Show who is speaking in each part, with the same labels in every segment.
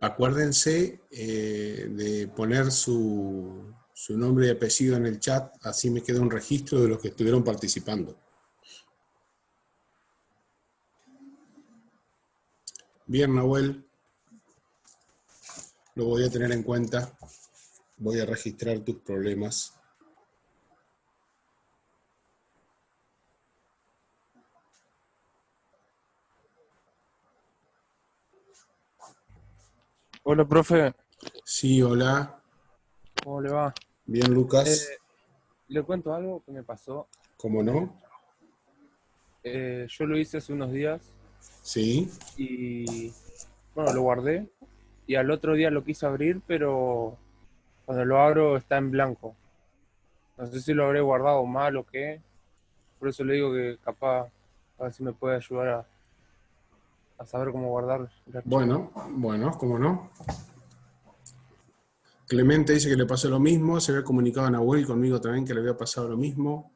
Speaker 1: Acuérdense de poner su nombre y apellido en el chat, así me queda un registro de los que estuvieron participando. Bien, Nahuel, lo voy a tener en cuenta. Voy a registrar tus problemas.
Speaker 2: Hola, profe.
Speaker 1: Sí, hola.
Speaker 2: ¿Cómo le va?
Speaker 1: Bien, Lucas.
Speaker 2: Le cuento algo que me pasó.
Speaker 1: ¿Cómo no?
Speaker 2: Yo lo hice hace unos días
Speaker 1: Sí.
Speaker 2: y, bueno, lo guardé y al otro día lo quise abrir, pero cuando lo abro está en blanco. No sé si lo habré guardado mal o qué. Por eso le digo que capaz, a ver si me puede ayudar a saber cómo guardar el archivo.
Speaker 1: Bueno, ¿cómo no? Clemente dice que le pasó lo mismo, se había comunicado a Nahuel conmigo también que le había pasado lo mismo.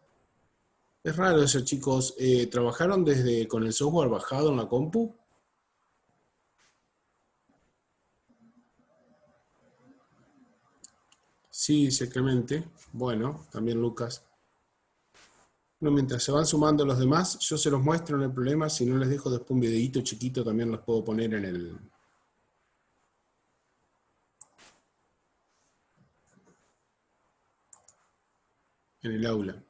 Speaker 1: Es raro eso, chicos. ¿Trabajaron con el software bajado en la compu? Sí, dice Clemente. Bueno, también Lucas. Bueno, mientras se van sumando los demás, yo se los muestro, no hay problema. Si no les dejo después un videíto chiquito, también los puedo poner en el aula.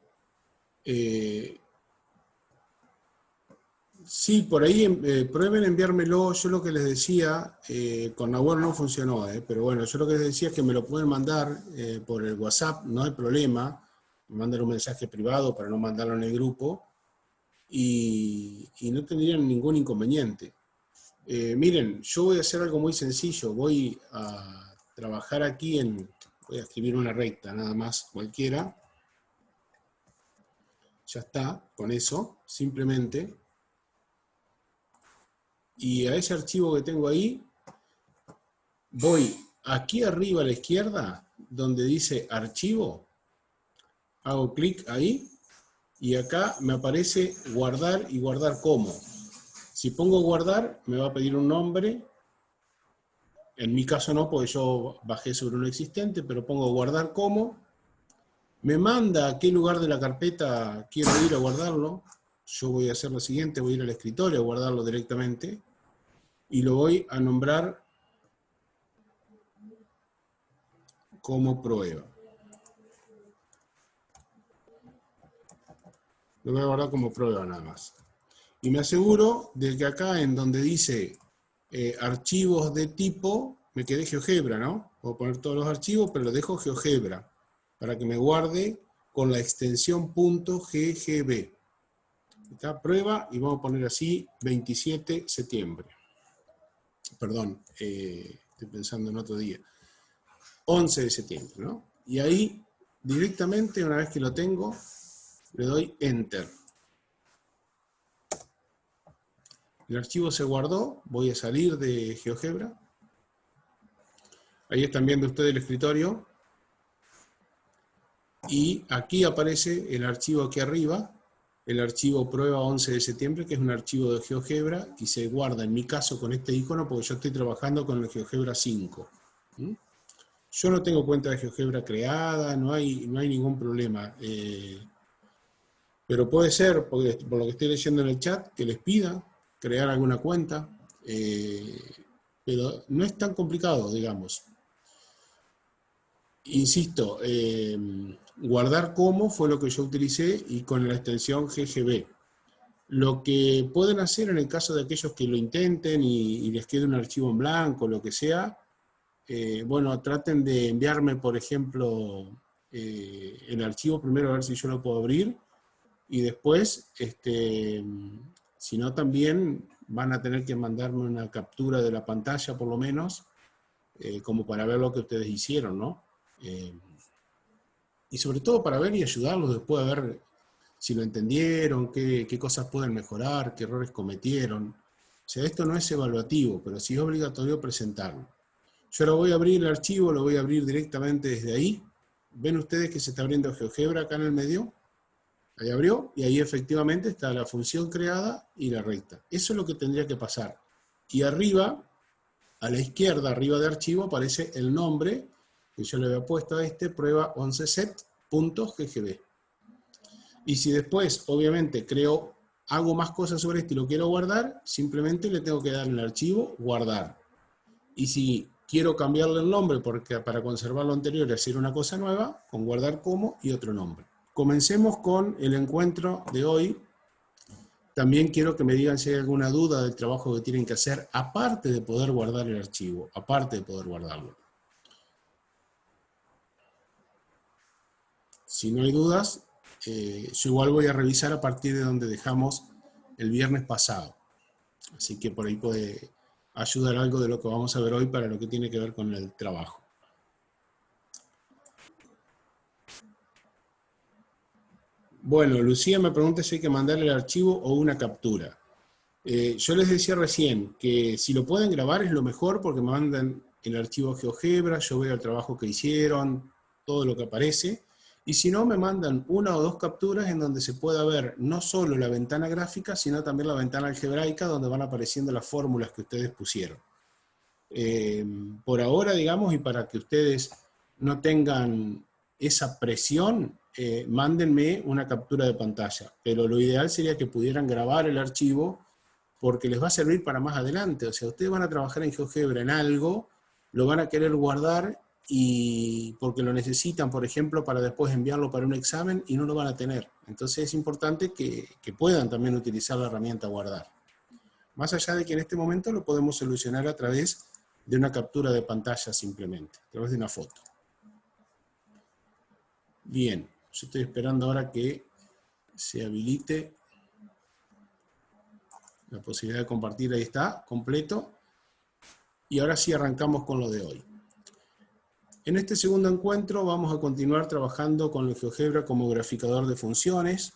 Speaker 1: Sí, por ahí prueben enviármelo. Yo lo que les decía, con Nahuel no funcionó, pero bueno, yo lo que les decía es que me lo pueden mandar por el WhatsApp, no hay problema. Me mandan un mensaje privado para no mandarlo en el grupo y no tendrían ningún inconveniente. Miren, yo voy a hacer algo muy sencillo. Voy a trabajar aquí voy a escribir una recta, nada más, cualquiera. Ya está, con eso, simplemente. Y a ese archivo que tengo ahí, voy aquí arriba a la izquierda, donde dice archivo, hago clic ahí, y acá me aparece guardar y guardar como. Si pongo guardar, me va a pedir un nombre. En mi caso no, porque yo bajé sobre uno existente, pero pongo guardar como. Me manda a qué lugar de la carpeta quiero ir a guardarlo. Yo voy a hacer lo siguiente, voy a ir al escritorio a guardarlo directamente, y lo voy a nombrar como prueba. Lo voy a guardar como prueba nada más. Y me aseguro de que acá en donde dice archivos de tipo, me quedé GeoGebra, ¿no? Puedo poner todos los archivos, pero lo dejo GeoGebra, para que me guarde con la extensión .ggb. Está prueba, y vamos a poner así, 27 de septiembre. Perdón, estoy pensando en otro día. 11 de septiembre, ¿no? Y ahí, directamente, una vez que lo tengo, le doy Enter. El archivo se guardó, voy a salir de GeoGebra. Ahí están viendo ustedes el escritorio. Y aquí aparece el archivo aquí arriba, el archivo prueba 11 de septiembre, que es un archivo de GeoGebra, y se guarda, en mi caso, con este icono, porque yo estoy trabajando con el GeoGebra 5. Yo no tengo cuenta de GeoGebra creada, no hay ningún problema. Pero puede ser, por lo que estoy leyendo en el chat, que les pida crear alguna cuenta, pero no es tan complicado, digamos. Insisto, guardar como fue lo que yo utilicé, y con la extensión GGB. Lo que pueden hacer en el caso de aquellos que lo intenten y les quede un archivo en blanco, lo que sea, bueno, traten de enviarme, por ejemplo, el archivo primero a ver si yo lo puedo abrir, y después, si no, también van a tener que mandarme una captura de la pantalla, por lo menos, como para ver lo que ustedes hicieron, ¿no? Y sobre todo para ver y ayudarlos después a ver si lo entendieron, qué cosas pueden mejorar, qué errores cometieron. O sea, esto no es evaluativo, pero sí es obligatorio presentarlo. Yo ahora voy a abrir el archivo, lo voy a abrir directamente desde ahí. ¿Ven ustedes que se está abriendo GeoGebra acá en el medio? Ahí abrió, y ahí efectivamente está la función creada y la recta. Eso es lo que tendría que pasar. Y arriba a la izquierda, arriba de archivo, aparece el nombre que yo le había puesto a este, prueba 11set.ggb. Y si después, obviamente, hago más cosas sobre esto y lo quiero guardar, simplemente le tengo que dar en el archivo guardar. Y si quiero cambiarle el nombre porque para conservar lo anterior y hacer una cosa nueva, con guardar como y otro nombre. Comencemos con el encuentro de hoy. También quiero que me digan si hay alguna duda del trabajo que tienen que hacer, aparte de poder guardar el archivo, aparte de poder guardarlo. Si no hay dudas, yo igual voy a revisar a partir de donde dejamos el viernes pasado. Así que por ahí puede ayudar algo de lo que vamos a ver hoy para lo que tiene que ver con el trabajo. Bueno, Lucía me pregunta si hay que mandarle el archivo o una captura. Yo les decía recién que si lo pueden grabar es lo mejor porque me mandan el archivo GeoGebra, yo veo el trabajo que hicieron, todo lo que aparece. Y si no, me mandan una o dos capturas en donde se pueda ver no solo la ventana gráfica, sino también la ventana algebraica donde van apareciendo las fórmulas que ustedes pusieron. Por ahora, digamos, y para que ustedes no tengan esa presión, mándenme una captura de pantalla. Pero lo ideal sería que pudieran grabar el archivo porque les va a servir para más adelante. O sea, ustedes van a trabajar en GeoGebra en algo, lo van a querer guardar y porque lo necesitan, por ejemplo, para después enviarlo para un examen y no lo van a tener. Entonces es importante que puedan también utilizar la herramienta guardar. Más allá de que en este momento lo podemos solucionar a través de una captura de pantalla simplemente, a través de una foto. Bien, yo estoy esperando ahora que se habilite la posibilidad de compartir. Ahí está, completo. Y ahora sí arrancamos con lo de hoy. En este segundo encuentro vamos a continuar trabajando con el GeoGebra como graficador de funciones.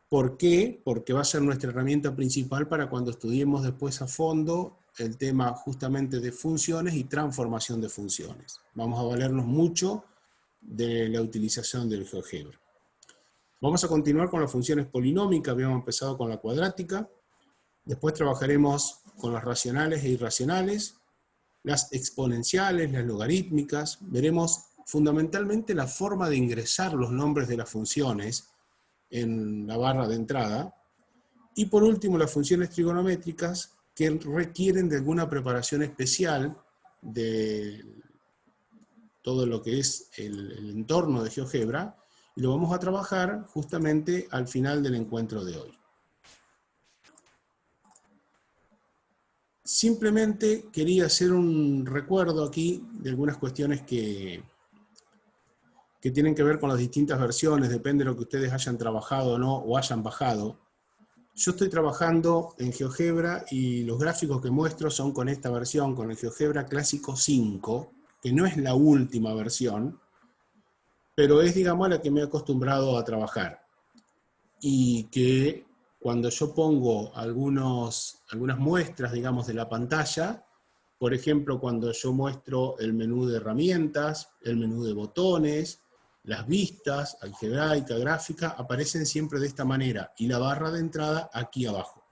Speaker 1: ¿Por qué? Porque va a ser nuestra herramienta principal para cuando estudiemos después a fondo el tema justamente de funciones y transformación de funciones. Vamos a valernos mucho de la utilización del GeoGebra. Vamos a continuar con las funciones polinómicas, habíamos empezado con la cuadrática. Después trabajaremos con las racionales e irracionales, las exponenciales, las logarítmicas. Veremos fundamentalmente la forma de ingresar los nombres de las funciones en la barra de entrada. Y por último, las funciones trigonométricas que requieren de alguna preparación especial de todo lo que es el entorno de GeoGebra, y lo vamos a trabajar justamente al final del encuentro de hoy. Simplemente quería hacer un recuerdo aquí de algunas cuestiones que tienen que ver con las distintas versiones, depende de lo que ustedes hayan trabajado o no, o hayan bajado. Yo estoy trabajando en GeoGebra y los gráficos que muestro son con esta versión, con el GeoGebra Clásico 5, que no es la última versión, pero es, digamos, la que me he acostumbrado a trabajar. Y que cuando yo pongo algunas muestras, digamos, de la pantalla, por ejemplo, cuando yo muestro el menú de herramientas, el menú de botones, las vistas, algebraica, gráfica, aparecen siempre de esta manera, y la barra de entrada aquí abajo.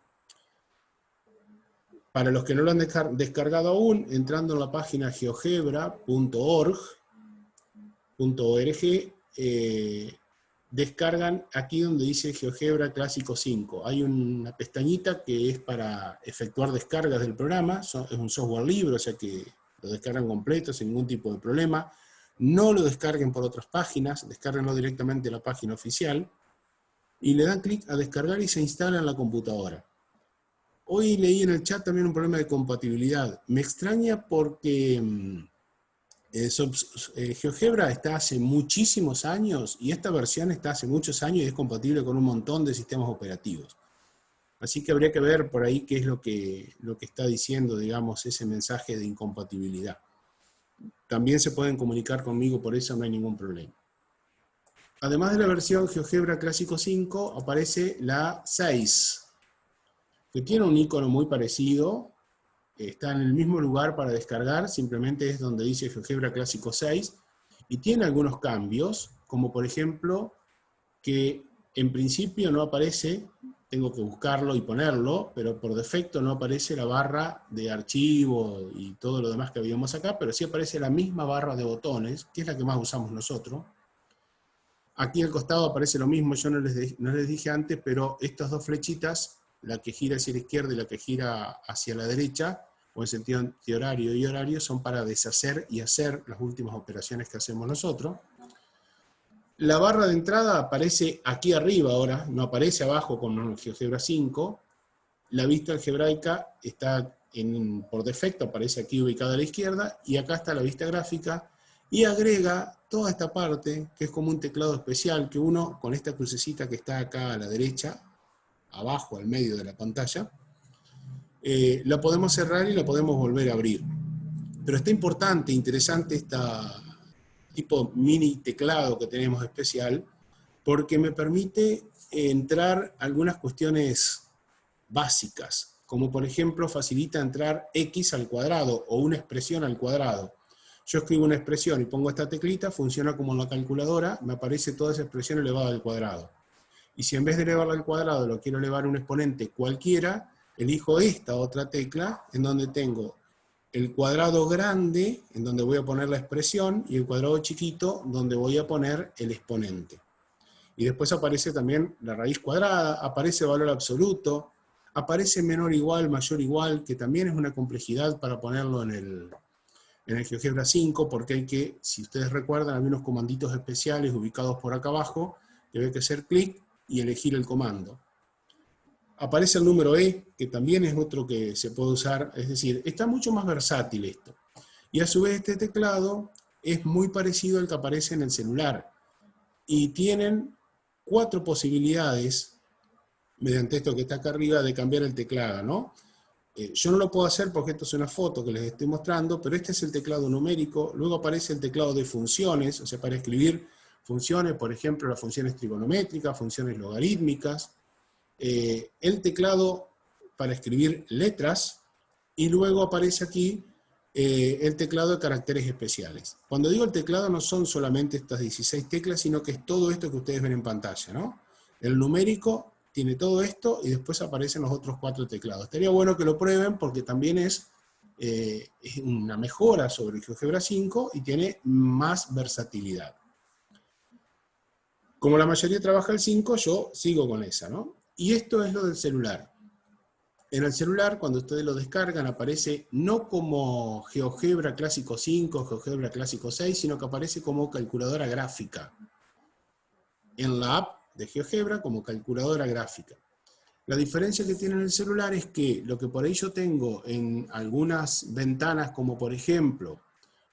Speaker 1: Para los que no lo han descargado aún, entrando en la página geogebra.org, descargan aquí donde dice GeoGebra Clásico 5. Hay una pestañita que es para efectuar descargas del programa, es un software libre, o sea que lo descargan completo sin ningún tipo de problema. No lo descarguen por otras páginas, descárguenlo directamente de la página oficial, y le dan clic a descargar y se instala en la computadora. Hoy leí en el chat también un problema de compatibilidad. Me extraña porque GeoGebra está hace muchísimos años, y esta versión está hace muchos años y es compatible con un montón de sistemas operativos. Así que habría que ver por ahí qué es lo que está diciendo, digamos, ese mensaje de incompatibilidad. También se pueden comunicar conmigo por eso, no hay ningún problema. Además de la versión GeoGebra Clásico 5, aparece la 6, que tiene un icono muy parecido. Está en el mismo lugar para descargar, simplemente es donde dice GeoGebra Clásico 6, y tiene algunos cambios, como por ejemplo, que en principio no aparece tengo que buscarlo y ponerlo, pero por defecto no aparece la barra de archivo y todo lo demás que habíamos acá, pero sí aparece la misma barra de botones, que es la que más usamos nosotros. Aquí al costado aparece lo mismo, yo no les dije antes, pero estas dos flechitas, la que gira hacia la izquierda y la que gira hacia la derecha, o en sentido antihorario y horario, son para deshacer y hacer las últimas operaciones que hacemos nosotros. La barra de entrada aparece aquí arriba ahora, no aparece abajo como en el GeoGebra 5. La vista algebraica está por defecto, aparece aquí ubicada a la izquierda, y acá está la vista gráfica, y agrega toda esta parte, que es como un teclado especial, que uno, con esta crucecita que está acá a la derecha, abajo, al medio de la pantalla, la podemos cerrar y la podemos volver a abrir. Pero está importante, interesante esta tipo mini teclado que tenemos especial, porque me permite entrar algunas cuestiones básicas, como por ejemplo facilita entrar x al cuadrado o una expresión al cuadrado. Yo escribo una expresión y pongo esta teclita, funciona como en la calculadora, me aparece toda esa expresión elevada al cuadrado. Y si en vez de elevarla al cuadrado lo quiero elevar a un exponente cualquiera, elijo esta otra tecla en donde tengo el cuadrado grande, en donde voy a poner la expresión, y el cuadrado chiquito, donde voy a poner el exponente. Y después aparece también la raíz cuadrada, aparece valor absoluto, aparece menor igual, mayor igual, que también es una complejidad para ponerlo en el GeoGebra 5, porque hay que, si ustedes recuerdan, hay unos comanditos especiales ubicados por acá abajo, que hay que hacer clic y elegir el comando. Aparece el número E, que también es otro que se puede usar, es decir, está mucho más versátil esto. Y a su vez este teclado es muy parecido al que aparece en el celular. Y tienen 4 posibilidades, mediante esto que está acá arriba, de cambiar el teclado, ¿no? Yo no lo puedo hacer porque esto es una foto que les estoy mostrando, pero este es el teclado numérico. Luego aparece el teclado de funciones, o sea, para escribir funciones, por ejemplo, las funciones trigonométricas, funciones logarítmicas. El teclado para escribir letras, y luego aparece aquí el teclado de caracteres especiales. Cuando digo el teclado no son solamente estas 16 teclas, sino que es todo esto que ustedes ven en pantalla, ¿no? El numérico tiene todo esto y después aparecen los otros 4 teclados. Estaría bueno que lo prueben porque también es una mejora sobre el GeoGebra 5 y tiene más versatilidad. Como la mayoría trabaja el 5, yo sigo con esa, ¿no? Y esto es lo del celular. En el celular, cuando ustedes lo descargan, aparece no como GeoGebra Clásico 5, GeoGebra Clásico 6, sino que aparece como calculadora gráfica. En la app de GeoGebra como calculadora gráfica. La diferencia que tiene en el celular es que lo que por ahí yo tengo en algunas ventanas, como por ejemplo,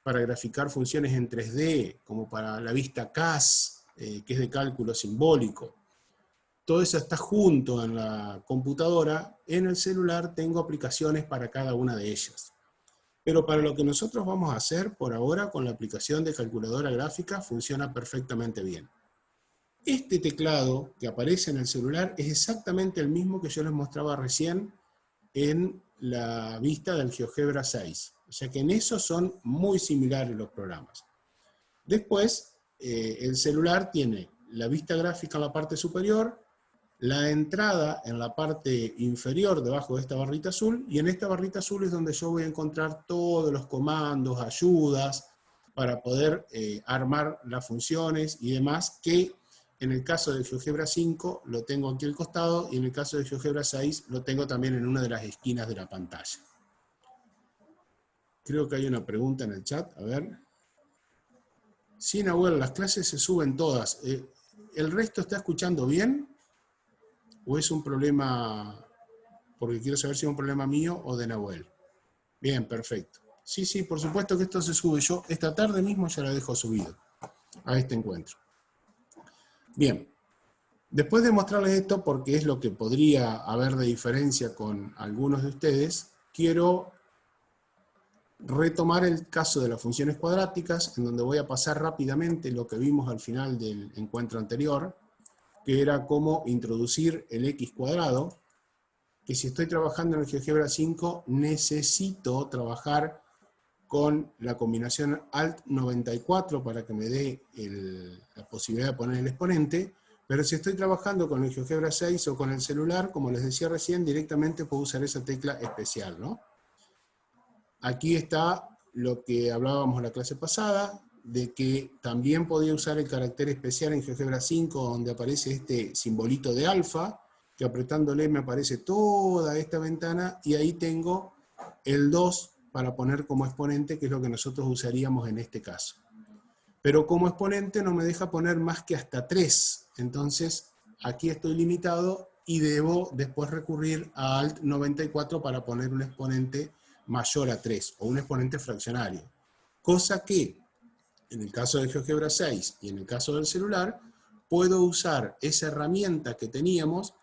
Speaker 1: para graficar funciones en 3D, como para la vista CAS, que es de cálculo simbólico, todo eso está junto en la computadora. En el celular tengo aplicaciones para cada una de ellas. Pero para lo que nosotros vamos a hacer por ahora con la aplicación de calculadora gráfica funciona perfectamente bien. Este teclado que aparece en el celular es exactamente el mismo que yo les mostraba recién en la vista del GeoGebra 6. O sea que en eso son muy similares los programas. Después, el celular tiene la vista gráfica en la parte superior, la entrada en la parte inferior debajo de esta barrita azul, y en esta barrita azul es donde yo voy a encontrar todos los comandos, ayudas, para poder armar las funciones y demás, que en el caso del GeoGebra 5 lo tengo aquí al costado, y en el caso del GeoGebra 6 lo tengo también en una de las esquinas de la pantalla. Creo que hay una pregunta en el chat, a ver. Sí, Nahuel, las clases se suben todas. ¿El resto está escuchando bien? ¿O es un problema, porque quiero saber si es un problema mío o de Nahuel? Bien, perfecto. Sí, sí, por supuesto que esto se sube. Yo esta tarde mismo ya lo dejo subido a este encuentro. Bien, después de mostrarles esto, porque es lo que podría haber de diferencia con algunos de ustedes, quiero retomar el caso de las funciones cuadráticas, en donde voy a pasar rápidamente lo que vimos al final del encuentro anterior, que era cómo introducir el x cuadrado, que si estoy trabajando en el GeoGebra 5, necesito trabajar con la combinación Alt 94 para que me dé la posibilidad de poner el exponente, Pero si estoy trabajando con el GeoGebra 6 o con el celular, como les decía recién, directamente puedo usar esa tecla especial, ¿no? Aquí está lo que hablábamos en la clase pasada, de que también podía usar el carácter especial en GeoGebra 5, donde aparece este simbolito de alfa, que apretándole me aparece toda esta ventana, y ahí tengo el 2 para poner como exponente, que es lo que nosotros usaríamos en este caso. Pero como exponente no me deja poner más que hasta 3, entonces aquí estoy limitado y debo después recurrir a Alt 94 para poner un exponente mayor a 3, o un exponente fraccionario. Cosa que, en el caso de GeoGebra 6 y en el caso del celular, puedo usar esa herramienta que teníamos,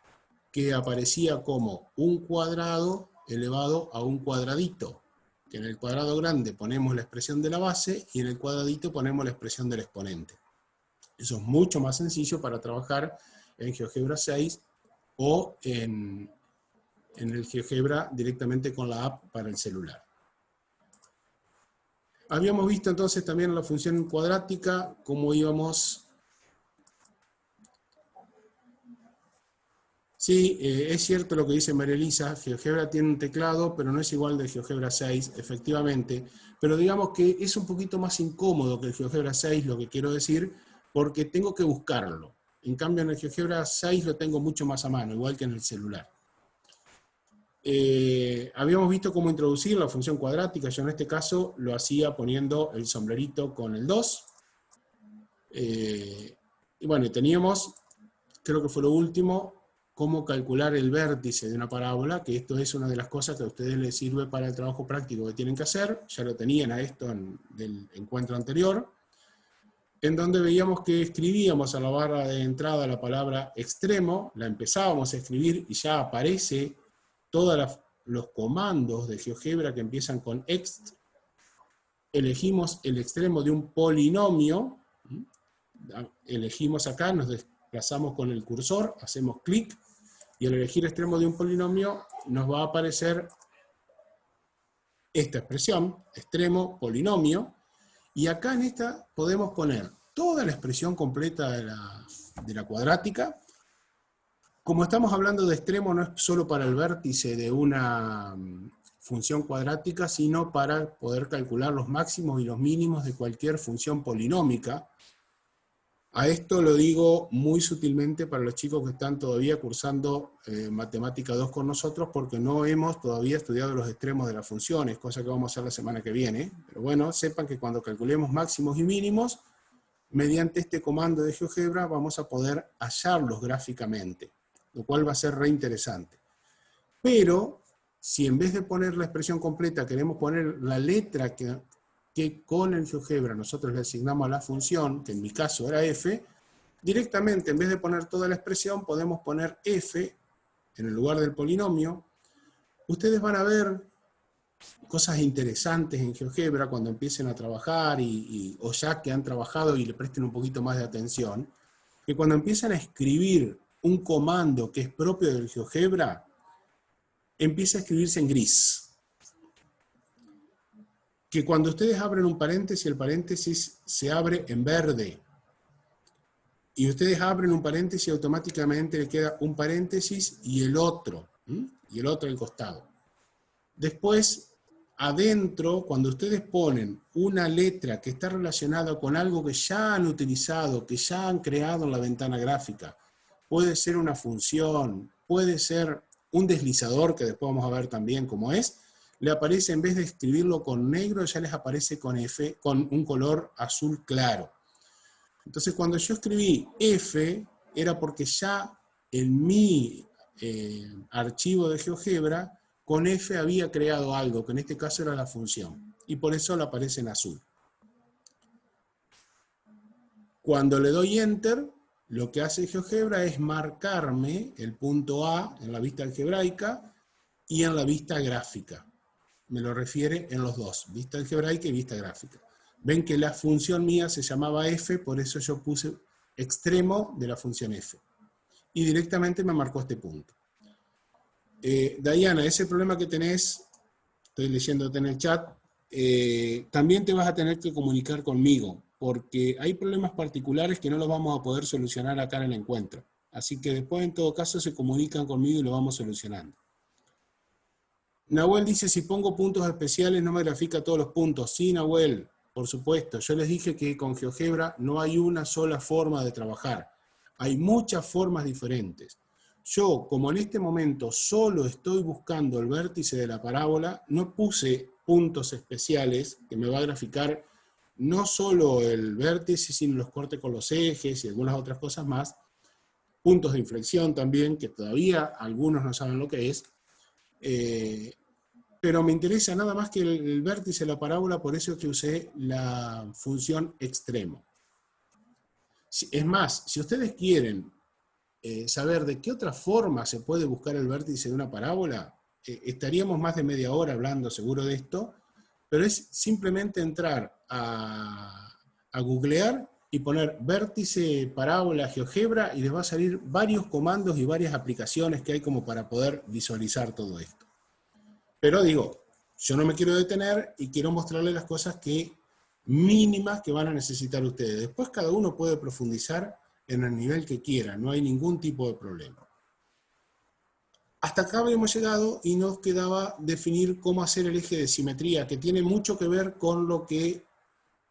Speaker 1: que aparecía como un cuadrado elevado a un cuadradito, que en el cuadrado grande ponemos la expresión de la base y en el cuadradito ponemos la expresión del exponente. Eso es mucho más sencillo para trabajar en GeoGebra 6 o en el GeoGebra directamente con la app para el celular. Habíamos visto entonces también la función cuadrática, cómo íbamos. Sí, es cierto lo que dice María Elisa, GeoGebra tiene un teclado, pero no es igual de GeoGebra 6, efectivamente. Pero digamos que es un poquito más incómodo que el GeoGebra 6, lo que quiero decir, porque tengo que buscarlo. En cambio, en el GeoGebra 6 lo tengo mucho más a mano, igual que en el celular. Habíamos visto cómo introducir la función cuadrática. Yo en este caso lo hacía poniendo el sombrerito con el 2. Y bueno, teníamos, creo que fue lo último, cómo calcular el vértice de una parábola, que esto es una de las cosas que a ustedes les sirve para el trabajo práctico que tienen que hacer. Ya lo tenían a esto del encuentro anterior, en donde veíamos que escribíamos a la barra de entrada la palabra extremo, la empezábamos a escribir y ya aparece todos los comandos de GeoGebra que empiezan con ext. Elegimos el extremo de un polinomio, elegimos acá, nos desplazamos con el cursor, hacemos clic, y al elegir extremo de un polinomio nos va a aparecer esta expresión, extremo, polinomio, y acá en esta podemos poner toda la expresión completa de la cuadrática. Como estamos hablando de extremo, no es solo para el vértice de una función cuadrática, sino para poder calcular los máximos y los mínimos de cualquier función polinómica. A esto lo digo muy sutilmente para los chicos que están todavía cursando Matemática 2 con nosotros, porque no hemos todavía estudiado los extremos de las funciones, cosa que vamos a hacer la semana que viene. Pero bueno, sepan que cuando calculemos máximos y mínimos, mediante este comando de GeoGebra vamos a poder hallarlos gráficamente, lo cual va a ser re interesante. Pero, si en vez de poner la expresión completa queremos poner la letra que con el GeoGebra nosotros le asignamos a la función, que en mi caso era f, directamente en vez de poner toda la expresión podemos poner f en el lugar del polinomio. Ustedes van a ver cosas interesantes en GeoGebra cuando empiecen a trabajar o ya que han trabajado y le presten un poquito más de atención, que cuando empiezan a escribir un comando que es propio del GeoGebra, empieza a escribirse en gris. Que cuando ustedes abren un paréntesis, el paréntesis se abre en verde. Y ustedes abren un paréntesis y automáticamente le queda un paréntesis y el otro al costado. Después, adentro, cuando ustedes ponen una letra que está relacionada con algo que ya han utilizado, que ya han creado en la ventana gráfica, puede ser una función, puede ser un deslizador, que después vamos a ver también cómo es, le aparece, en vez de escribirlo con negro, ya les aparece con F, con un color azul claro. Entonces, cuando yo escribí F, era porque ya en mi archivo de GeoGebra, con F había creado algo, que en este caso era la función. Y por eso le aparece en azul. Cuando le doy Enter, lo que hace GeoGebra es marcarme el punto A en la vista algebraica y en la vista gráfica. Me lo refiere en los dos, vista algebraica y vista gráfica. Ven que la función mía se llamaba f, por eso yo puse extremo de la función f. Y directamente me marcó este punto. Diana, ese problema que tenés, estoy leyéndote en el chat, también te vas a tener que comunicar conmigo. porque hay problemas particulares que no los vamos a poder solucionar acá en el encuentro. Así que después, en todo caso, se comunican conmigo y lo vamos solucionando. Nahuel dice, si pongo puntos especiales no me grafica todos los puntos. Sí, Nahuel, por supuesto. Yo les dije que con GeoGebra no hay una sola forma de trabajar. Hay muchas formas diferentes. Yo, como en este momento solo estoy buscando el vértice de la parábola, no puse puntos especiales que me va a graficar no solo el vértice, sino los cortes con los ejes y algunas otras cosas más. Puntos de inflexión también, que todavía algunos no saben lo que es. Pero me interesa nada más que el vértice de la parábola, por eso es que usé la función extremo. Es más, si ustedes quieren saber de qué otra forma se puede buscar el vértice de una parábola, estaríamos más de media hora hablando seguro de esto, pero es simplemente entrar a googlear y poner vértice, parábola, GeoGebra, y les va a salir varios comandos y varias aplicaciones que hay como para poder visualizar todo esto. Pero digo, yo no me quiero detener y quiero mostrarles las cosas mínimas que van a necesitar ustedes. Después cada uno puede profundizar en el nivel que quiera, no hay ningún tipo de problema. Hasta acá habíamos llegado y nos quedaba definir cómo hacer el eje de simetría, que tiene mucho que ver con lo que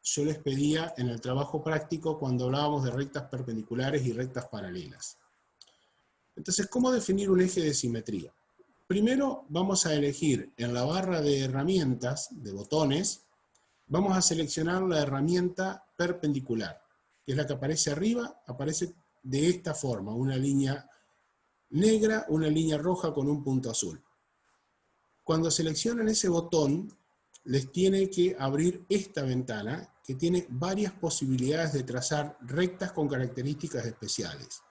Speaker 1: yo les pedía en el trabajo práctico cuando hablábamos de rectas perpendiculares y rectas paralelas. Entonces, ¿cómo definir un eje de simetría? Primero vamos a elegir en la barra de herramientas, de botones, vamos a seleccionar la herramienta perpendicular, que es la que aparece arriba, aparece de esta forma, una línea negra, una línea roja con un punto azul. Cuando seleccionan ese botón, les tiene que abrir esta ventana, que tiene varias posibilidades de trazar rectas con características especiales.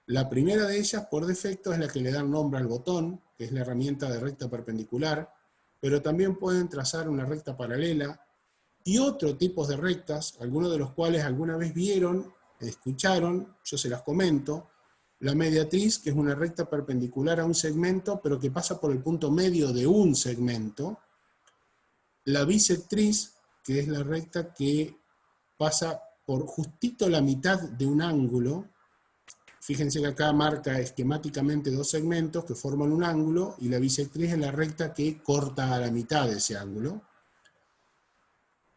Speaker 1: La primera de ellas, por defecto, es la que le da nombre al botón, que es la herramienta de recta perpendicular, pero también pueden trazar una recta paralela y otros tipos de rectas, algunos de los cuales alguna vez vieron, escucharon, yo se las comento. La mediatriz, que es una recta perpendicular a un segmento, pero que pasa por el punto medio de un segmento. La bisectriz, que es la recta que pasa por justito la mitad de un ángulo. Fíjense que acá marca esquemáticamente dos segmentos que forman un ángulo, y la bisectriz es la recta que corta a la mitad de ese ángulo.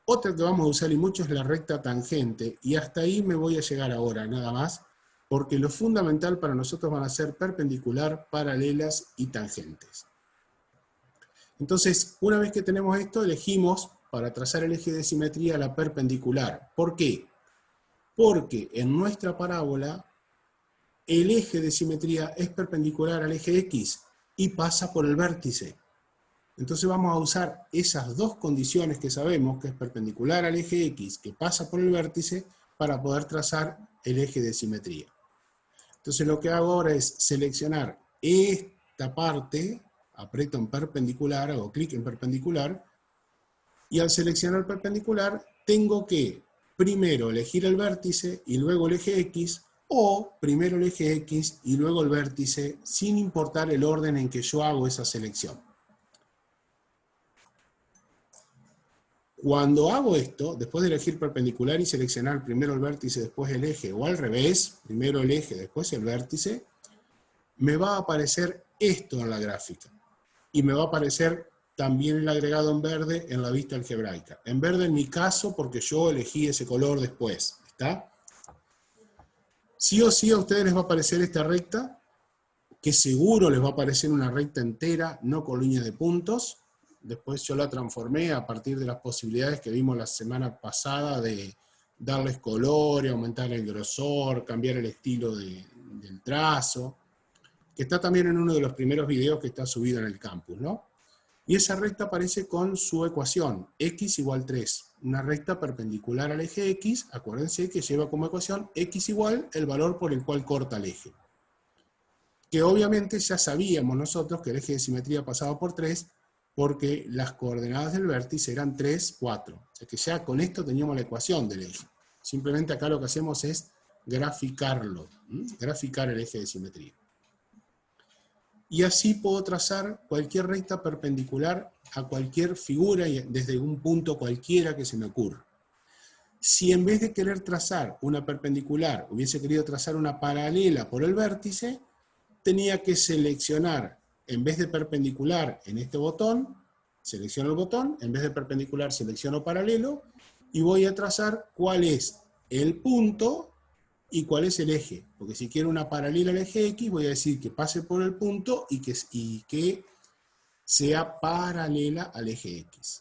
Speaker 1: Otra que vamos a usar y mucho es la recta tangente, y hasta ahí me voy a llegar ahora, nada más, porque lo fundamental para nosotros van a ser perpendicular, paralelas y tangentes. Entonces, una vez que tenemos esto, elegimos para trazar el eje de simetría la perpendicular. ¿Por qué? Porque en nuestra parábola el eje de simetría es perpendicular al eje X y pasa por el vértice. Entonces vamos a usar esas dos condiciones que sabemos, que es perpendicular al eje X, que pasa por el vértice, para poder trazar el eje de simetría. Entonces lo que hago ahora es seleccionar esta parte, aprieto en perpendicular, hago clic en perpendicular, y al seleccionar perpendicular tengo que primero elegir el vértice y luego el eje X, o primero el eje X y luego el vértice, sin importar el orden en que yo hago esa selección. Cuando hago esto, después de elegir perpendicular y seleccionar primero el vértice, después el eje, o al revés, primero el eje, después el vértice, me va a aparecer esto en la gráfica. Y me va a aparecer también el agregado en verde en la vista algebraica. En verde en mi caso, porque yo elegí ese color después. ¿Está? Sí o sí a ustedes les va a aparecer esta recta, que seguro les va a aparecer una recta entera, no con línea de puntos. Después yo la transformé a partir de las posibilidades que vimos la semana pasada de darles color, aumentar el grosor, cambiar el estilo del trazo, que está también en uno de los primeros videos que está subido en el campus, ¿no? Y esa recta aparece con su ecuación, x igual 3, una recta perpendicular al eje X, acuérdense que lleva como ecuación x igual el valor por el cual corta el eje. Que obviamente ya sabíamos nosotros que el eje de simetría pasaba por 3, porque las coordenadas del vértice eran 3, 4. O sea que ya con esto teníamos la ecuación del eje. Simplemente acá lo que hacemos es graficarlo, graficar el eje de simetría. Y así puedo trazar cualquier recta perpendicular a cualquier figura desde un punto cualquiera que se me ocurra. Si en vez de querer trazar una perpendicular, hubiese querido trazar una paralela por el vértice, tenía que seleccionar, en vez de perpendicular en este botón, selecciono el botón, en vez de perpendicular selecciono paralelo, y voy a trazar cuál es el punto y cuál es el eje. Porque si quiero una paralela al eje X, voy a decir que pase por el punto y que sea paralela al eje X.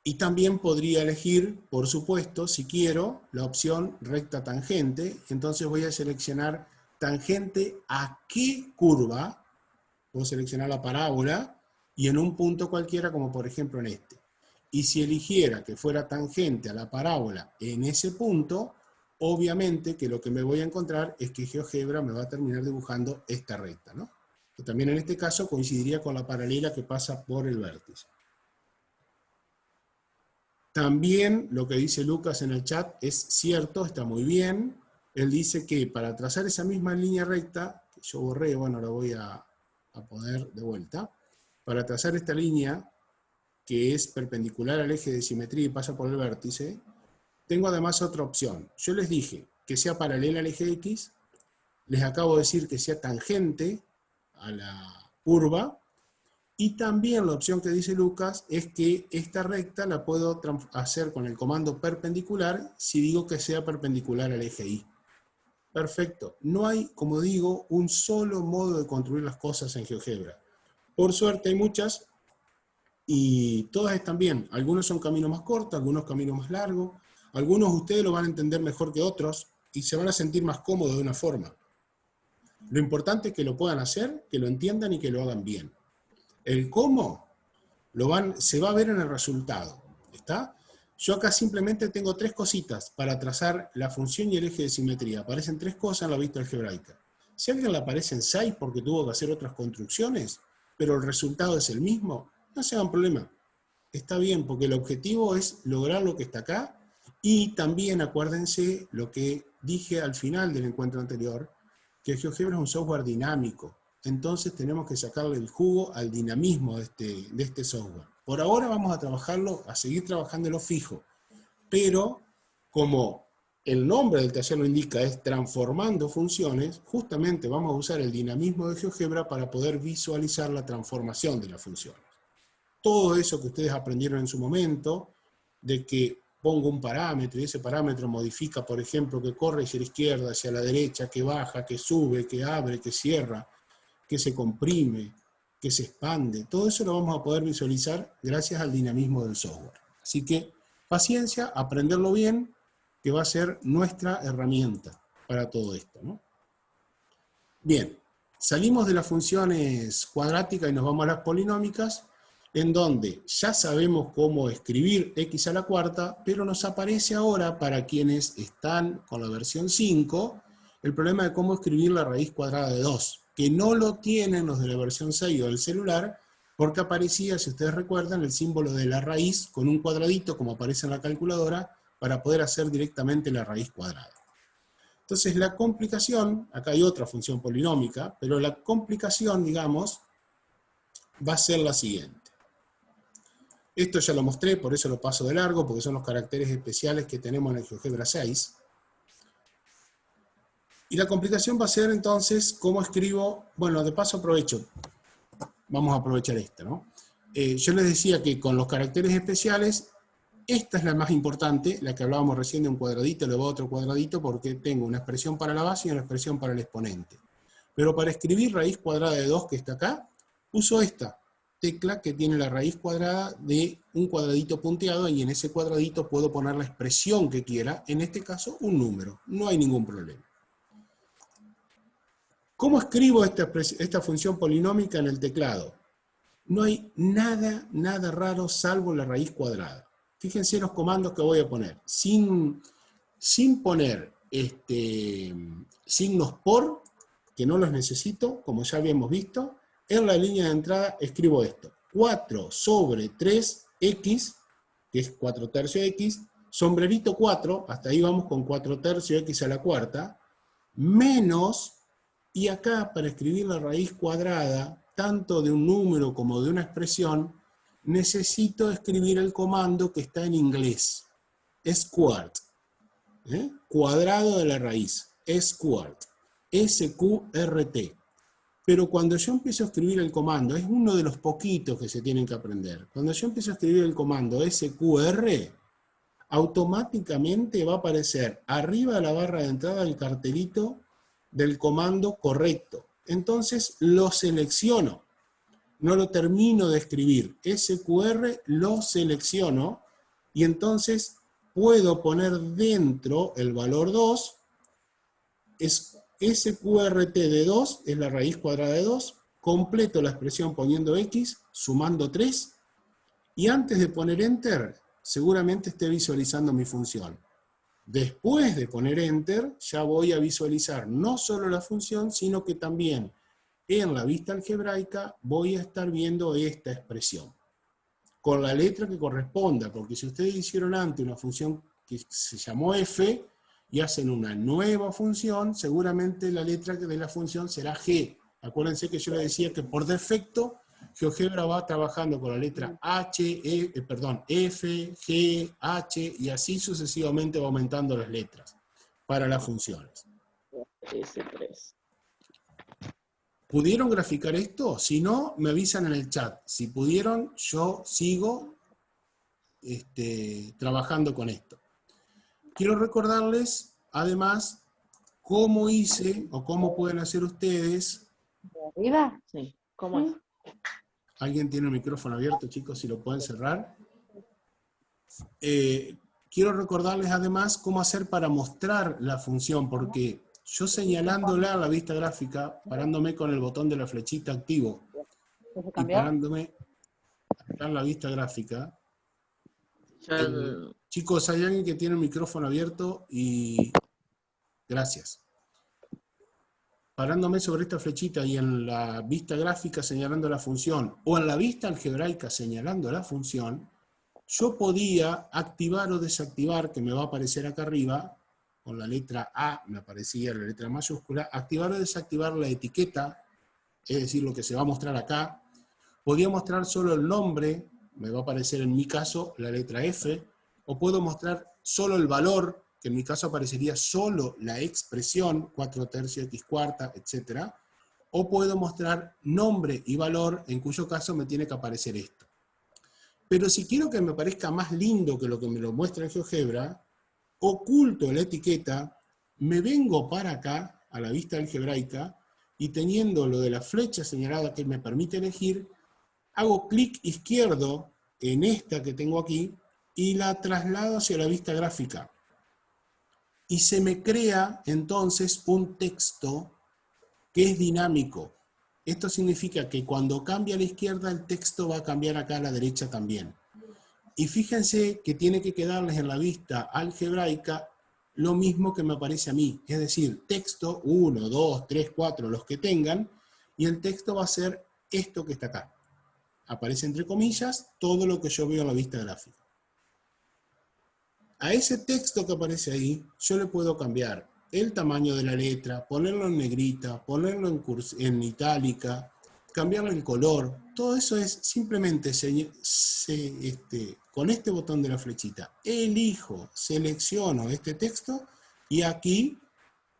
Speaker 1: Y también podría elegir, por supuesto, si quiero, la opción recta tangente. Entonces voy a seleccionar tangente a qué curva. Puedo seleccionar la parábola y en un punto cualquiera, como por ejemplo en este. Y si eligiera que fuera tangente a la parábola en ese punto, obviamente que lo que me voy a encontrar es que GeoGebra me va a terminar dibujando esta recta, ¿no? Que también en este caso coincidiría con la paralela que pasa por el vértice. También lo que dice Lucas en el chat es cierto, está muy bien. Él dice que para trazar esa misma línea recta, que yo borré, bueno, la voy a poner de vuelta, para trazar esta línea que es perpendicular al eje de simetría y pasa por el vértice, tengo además otra opción. Yo les dije que sea paralela al eje X, les acabo de decir que sea tangente a la curva, y también la opción que dice Lucas es que esta recta la puedo hacer con el comando perpendicular si digo que sea perpendicular al eje Y. Perfecto. No hay, como digo, un solo modo de construir las cosas en GeoGebra. Por suerte hay muchas y todas están bien. Algunos son caminos más cortos, algunos caminos más largos. Algunos ustedes lo van a entender mejor que otros y se van a sentir más cómodos de una forma. Lo importante es que lo puedan hacer, que lo entiendan y que lo hagan bien. El cómo se va a ver en el resultado. ¿Está? Yo acá simplemente tengo tres cositas para trazar la función y el eje de simetría. Aparecen tres cosas en la vista algebraica. Si a alguien le aparecen 6 porque tuvo que hacer otras construcciones, pero el resultado es el mismo, no se hagan problema. Está bien, porque el objetivo es lograr lo que está acá, y también acuérdense lo que dije al final del encuentro anterior, que GeoGebra es un software dinámico. Entonces tenemos que sacarle el jugo al dinamismo de este software. Por ahora vamos a trabajarlo, a seguir trabajándolo fijo, pero como el nombre del taller lo indica, es transformando funciones, justamente vamos a usar el dinamismo de GeoGebra para poder visualizar la transformación de las funciones. Todo eso que ustedes aprendieron en su momento, de que pongo un parámetro y ese parámetro modifica, por ejemplo, que corre hacia la izquierda, hacia la derecha, que baja, que sube, que abre, que cierra, que se comprime, que se expande. Todo eso lo vamos a poder visualizar gracias al dinamismo del software. Así que paciencia, aprenderlo bien, que va a ser nuestra herramienta para todo esto, ¿no? Bien, salimos de las funciones cuadráticas y nos vamos a las polinómicas, en donde ya sabemos cómo escribir x a la cuarta, pero nos aparece ahora, para quienes están con la versión 5, el problema de cómo escribir la raíz cuadrada de 2, que no lo tienen los de la versión 6 o del celular, porque aparecía, si ustedes recuerdan, el símbolo de la raíz con un cuadradito, como aparece en la calculadora, para poder hacer directamente la raíz cuadrada. Entonces la complicación, acá hay otra función polinómica, pero la complicación, digamos, va a ser la siguiente. Esto ya lo mostré, por eso lo paso de largo, porque son los caracteres especiales que tenemos en el GeoGebra 6. Y la complicación va a ser entonces cómo escribo, bueno, de paso aprovecho, vamos a aprovechar esta, ¿no? Yo les decía que con los caracteres especiales, esta es la más importante, la que hablábamos recién de un cuadradito, luego otro cuadradito, porque tengo una expresión para la base y una expresión para el exponente. Pero para escribir raíz cuadrada de 2, que está acá, uso esta tecla que tiene la raíz cuadrada de un cuadradito punteado, y en ese cuadradito puedo poner la expresión que quiera, en este caso un número, no hay ningún problema. ¿Cómo escribo esta función polinómica en el teclado? No hay nada raro salvo la raíz cuadrada. Fíjense los comandos que voy a poner. Sin poner signos por, que no los necesito, como ya habíamos visto, en la línea de entrada escribo esto. 4 sobre 3x, que es 4 tercios x, sombrerito 4, hasta ahí vamos con 4 tercios x a la cuarta, menos, y acá para escribir la raíz cuadrada, tanto de un número como de una expresión, necesito escribir el comando que está en inglés. Squared. Cuadrado de la raíz. Squared. SQRT. Pero cuando yo empiezo a escribir el comando, es uno de los poquitos que se tienen que aprender. Cuando yo empiezo a escribir el comando SQR, automáticamente va a aparecer arriba de la barra de entrada el cartelito del comando correcto. Entonces lo selecciono. No lo termino de escribir. SQR lo selecciono y entonces puedo poner dentro el valor 2. SQRT de 2 es la raíz cuadrada de 2. Completo la expresión poniendo X, sumando 3. Y antes de poner Enter, seguramente esté visualizando mi función. Después de poner Enter, ya voy a visualizar no solo la función, sino que también en la vista algebraica voy a estar viendo esta expresión. Con la letra que corresponda, porque si ustedes hicieron antes una función que se llamó f, y hacen una nueva función, seguramente la letra de la función será G. Acuérdense que yo les decía que por defecto GeoGebra va trabajando con la letra F, G, H, y así sucesivamente va aumentando las letras para las funciones.
Speaker 3: S3.
Speaker 1: ¿Pudieron graficar esto? Si no, me avisan en el chat. Si pudieron, yo sigo trabajando con esto. Quiero recordarles, además, cómo hice, o cómo pueden hacer ustedes.
Speaker 3: ¿Arriba? Sí. ¿Cómo es?
Speaker 1: ¿Alguien tiene el micrófono abierto, chicos? Si lo pueden cerrar. Quiero recordarles, además, cómo hacer para mostrar la función, porque yo señalándola a la vista gráfica, parándome con el botón de la flechita activo, y parándome acá en la vista gráfica. Chicos, hay alguien que tiene el micrófono abierto y... Gracias. Parándome sobre esta flechita y en la vista gráfica señalando la función, o en la vista algebraica señalando la función, yo podía activar o desactivar, que me va a aparecer acá arriba, con la letra A, me aparecía la letra mayúscula, activar o desactivar la etiqueta, es decir, lo que se va a mostrar acá. Podía mostrar solo el nombre, me va a aparecer en mi caso la letra F, o puedo mostrar solo el valor, que en mi caso aparecería solo la expresión, 4/3, x², etc. O puedo mostrar nombre y valor, en cuyo caso me tiene que aparecer esto. Pero si quiero que me parezca más lindo que lo que me lo muestra en GeoGebra, oculto la etiqueta, me vengo para acá, a la vista algebraica, y teniendo lo de la flecha señalada que me permite elegir, hago clic izquierdo en esta que tengo aquí, y la traslado hacia la vista gráfica. Y se me crea entonces un texto que es dinámico. Esto significa que cuando cambia a la izquierda, el texto va a cambiar acá a la derecha también. Y fíjense que tiene que quedarles en la vista algebraica lo mismo que me aparece a mí. Es decir, texto 1, 2, 3, 4, los que tengan, y el texto va a ser esto que está acá. Aparece entre comillas todo lo que yo veo en la vista gráfica. A ese texto que aparece ahí, yo le puedo cambiar el tamaño de la letra, ponerlo en negrita, ponerlo en itálica, cambiarle el color. Todo eso es simplemente con este botón de la flechita. Elijo, selecciono este texto y aquí,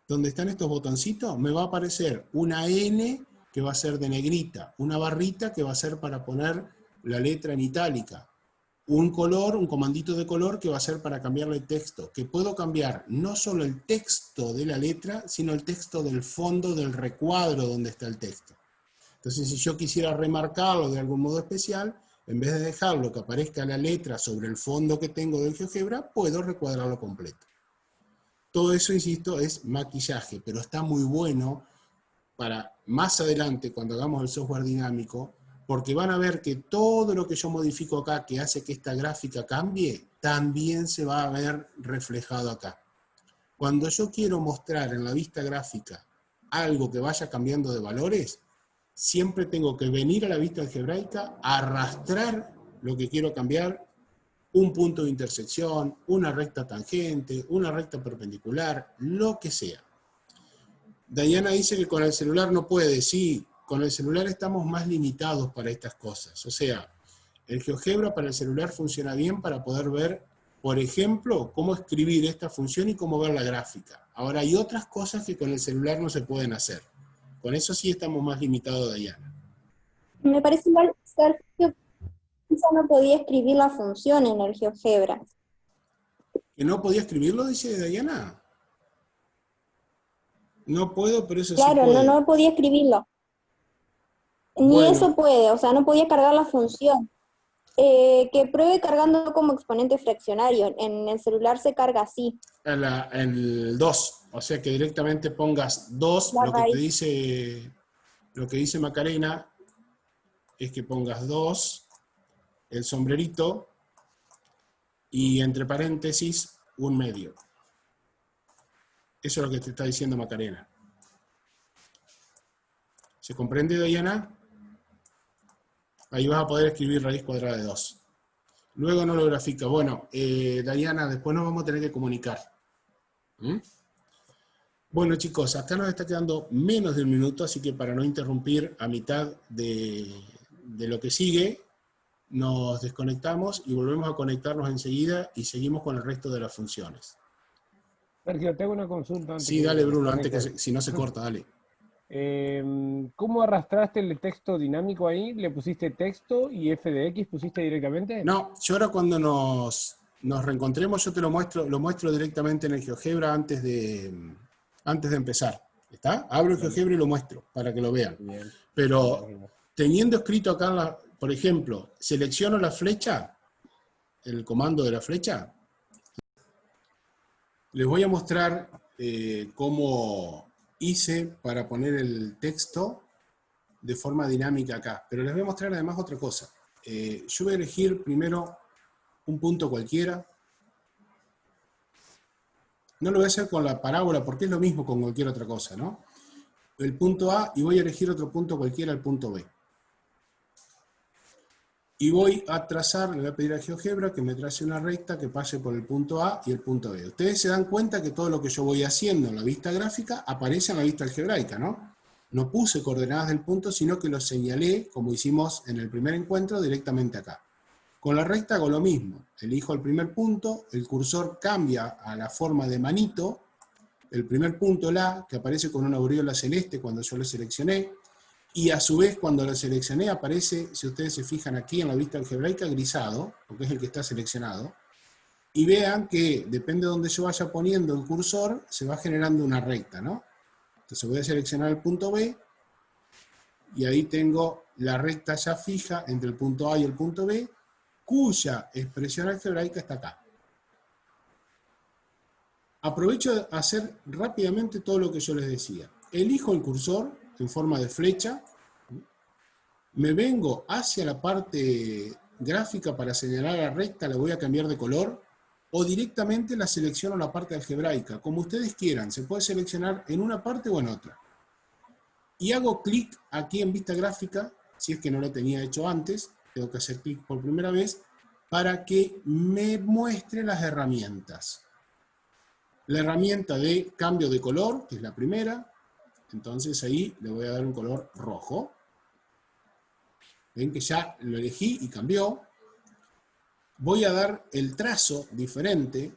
Speaker 1: donde están estos botoncitos, me va a aparecer una N que va a ser de negrita, una barrita que va a ser para poner la letra en itálica, un color, un comandito de color que va a ser para cambiarle el texto, que puedo cambiar no solo el texto de la letra, sino el texto del fondo del recuadro donde está el texto. Entonces, si yo quisiera remarcarlo de algún modo especial, en vez de dejarlo que aparezca la letra sobre el fondo que tengo del GeoGebra, puedo recuadrarlo completo. Todo eso, insisto, es maquillaje, pero está muy bueno para más adelante, cuando hagamos el software dinámico, porque van a ver que todo lo que yo modifico acá, que hace que esta gráfica cambie, también se va a ver reflejado acá. Cuando yo quiero mostrar en la vista gráfica algo que vaya cambiando de valores, siempre tengo que venir a la vista algebraica, arrastrar lo que quiero cambiar, un punto de intersección, una recta tangente, una recta perpendicular, lo que sea. Dayana dice que con el celular no puede. Sí, con el celular estamos más limitados para estas cosas. O sea, El GeoGebra para el celular funciona bien para poder ver, por ejemplo, cómo escribir esta función y cómo ver la gráfica. Ahora hay otras cosas que con el celular no se pueden hacer. Con eso sí estamos más limitados, Diana.
Speaker 4: Me parece igual, Sergio, quizá no podía escribir la función en el GeoGebra.
Speaker 1: ¿Que no podía escribirlo, dice Diana? No puedo, pero eso
Speaker 4: Claro,
Speaker 1: sí puede.
Speaker 4: no podía escribirlo. Ni
Speaker 1: Bueno.
Speaker 4: eso puede, o sea, no podía cargar la función. Que pruebe cargando como exponente fraccionario. En el celular se carga así.
Speaker 1: En el 2, o sea que directamente pongas 2,
Speaker 4: La
Speaker 1: lo que te
Speaker 4: raíz.
Speaker 1: dice, lo que dice Macarena es que pongas 2, el sombrerito, y entre paréntesis, un medio. Eso es lo que te está diciendo Macarena. ¿Se comprende, Diana? Ahí vas a poder escribir raíz cuadrada de 2. Luego no lo grafica. Bueno, Diana, después nos vamos a tener que comunicar. ¿Mm? Bueno, chicos, acá nos está quedando menos de un minuto, así que para no interrumpir a mitad de lo que sigue, nos desconectamos y volvemos a conectarnos enseguida y seguimos con el resto de las funciones.
Speaker 2: Sergio, te hago una consulta antes.
Speaker 1: Sí, dale, Bruno, antes que si no se corta, dale.
Speaker 2: ¿Cómo arrastraste el texto dinámico ahí? ¿Le pusiste texto y f de x pusiste directamente?
Speaker 1: No, yo ahora cuando nos reencontremos yo te lo muestro directamente en el GeoGebra antes de empezar. ¿Está? Abro el GeoGebra y lo muestro para que lo vean.
Speaker 2: Bien.
Speaker 1: Pero teniendo escrito acá, por ejemplo, selecciono la flecha, el comando de la flecha, les voy a mostrar cómo hice para poner el texto de forma dinámica acá. Pero les voy a mostrar además otra cosa. Yo voy a elegir primero un punto cualquiera. No lo voy a hacer con la parábola porque es lo mismo con cualquier otra cosa, ¿no? El punto A y voy a elegir otro punto cualquiera, el punto B. Y voy a trazar, le voy a pedir a GeoGebra que me trace una recta que pase por el punto A y el punto B. Ustedes se dan cuenta que todo lo que yo voy haciendo en la vista gráfica aparece en la vista algebraica, ¿no? No puse coordenadas del punto, sino que lo señalé, como hicimos en el primer encuentro, directamente acá. Con la recta hago lo mismo. Elijo el primer punto, el cursor cambia a la forma de manito, el primer punto, el A, que aparece con una aureola celeste cuando yo lo seleccioné, y a su vez cuando lo seleccioné aparece, si ustedes se fijan aquí en la vista algebraica, grisado, porque es el que está seleccionado, y vean que depende de donde yo vaya poniendo el cursor, se va generando una recta, ¿no? Entonces voy a seleccionar el punto B, y ahí tengo la recta ya fija entre el punto A y el punto B, cuya expresión algebraica está acá. Aprovecho de hacer rápidamente todo lo que yo les decía. Elijo el cursor en forma de flecha, me vengo hacia la parte gráfica para señalar la recta, la voy a cambiar de color, o directamente la selecciono en la parte algebraica, como ustedes quieran, se puede seleccionar en una parte o en otra. Y hago clic aquí en vista gráfica, si es que no lo tenía hecho antes, tengo que hacer clic por primera vez, para que me muestre las herramientas. La herramienta de cambio de color, que es la primera, entonces ahí le voy a dar un color rojo. Ven que ya lo elegí y cambió. Voy a dar el trazo diferente.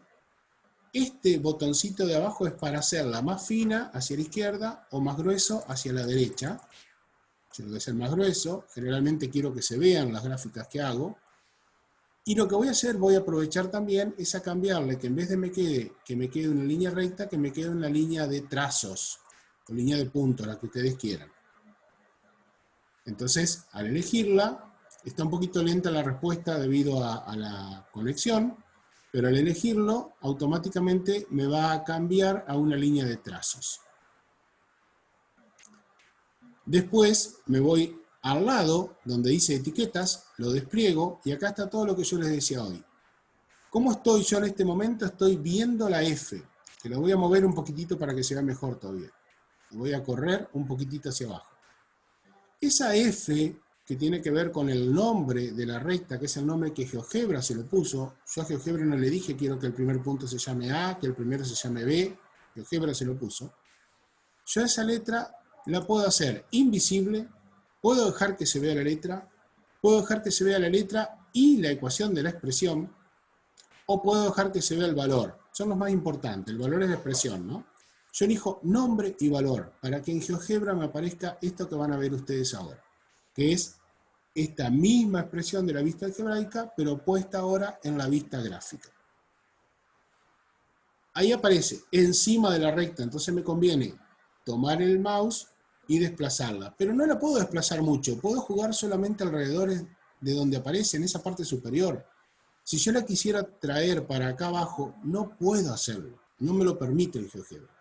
Speaker 1: Este botoncito de abajo es para hacerla más fina hacia la izquierda o más grueso hacia la derecha. Yo lo voy a hacer más grueso. Generalmente quiero que se vean las gráficas que hago. Y lo que voy a hacer, voy a aprovechar también, es a cambiarle que en vez de que me quede una línea recta, que me quede una línea de trazos, o línea de puntos, la que ustedes quieran. Entonces, al elegirla, está un poquito lenta la respuesta debido a la conexión, pero al elegirlo, automáticamente me va a cambiar a una línea de trazos. Después me voy al lado, donde dice etiquetas, lo despliego, y acá está todo lo que yo les decía hoy. ¿Cómo estoy yo en este momento? Estoy viendo la F, que la voy a mover un poquitito para que se vea mejor todavía. La voy a correr un poquitito hacia abajo. Esa F, que tiene que ver con el nombre de la recta, que es el nombre que GeoGebra se lo puso, yo a GeoGebra no le dije quiero que el primer punto se llame A, que el primero se llame B, GeoGebra se lo puso. Yo esa letra la puedo hacer invisible, puedo dejar que se vea la letra, Puedo dejar que se vea la letra y la ecuación de la expresión, o puedo dejar que se vea el valor. Son los más importantes, el valor es la expresión, ¿no? Yo elijo nombre y valor, para que en GeoGebra me aparezca esto que van a ver ustedes ahora, que es esta misma expresión de la vista algebraica, pero puesta ahora en la vista gráfica. Ahí aparece encima de la recta, entonces me conviene tomar el mouse y desplazarla. Pero no la puedo desplazar mucho, puedo jugar solamente alrededor de donde aparece, en esa parte superior. Si yo la quisiera traer para acá abajo, no puedo hacerlo, no me lo permite el GeoGebra.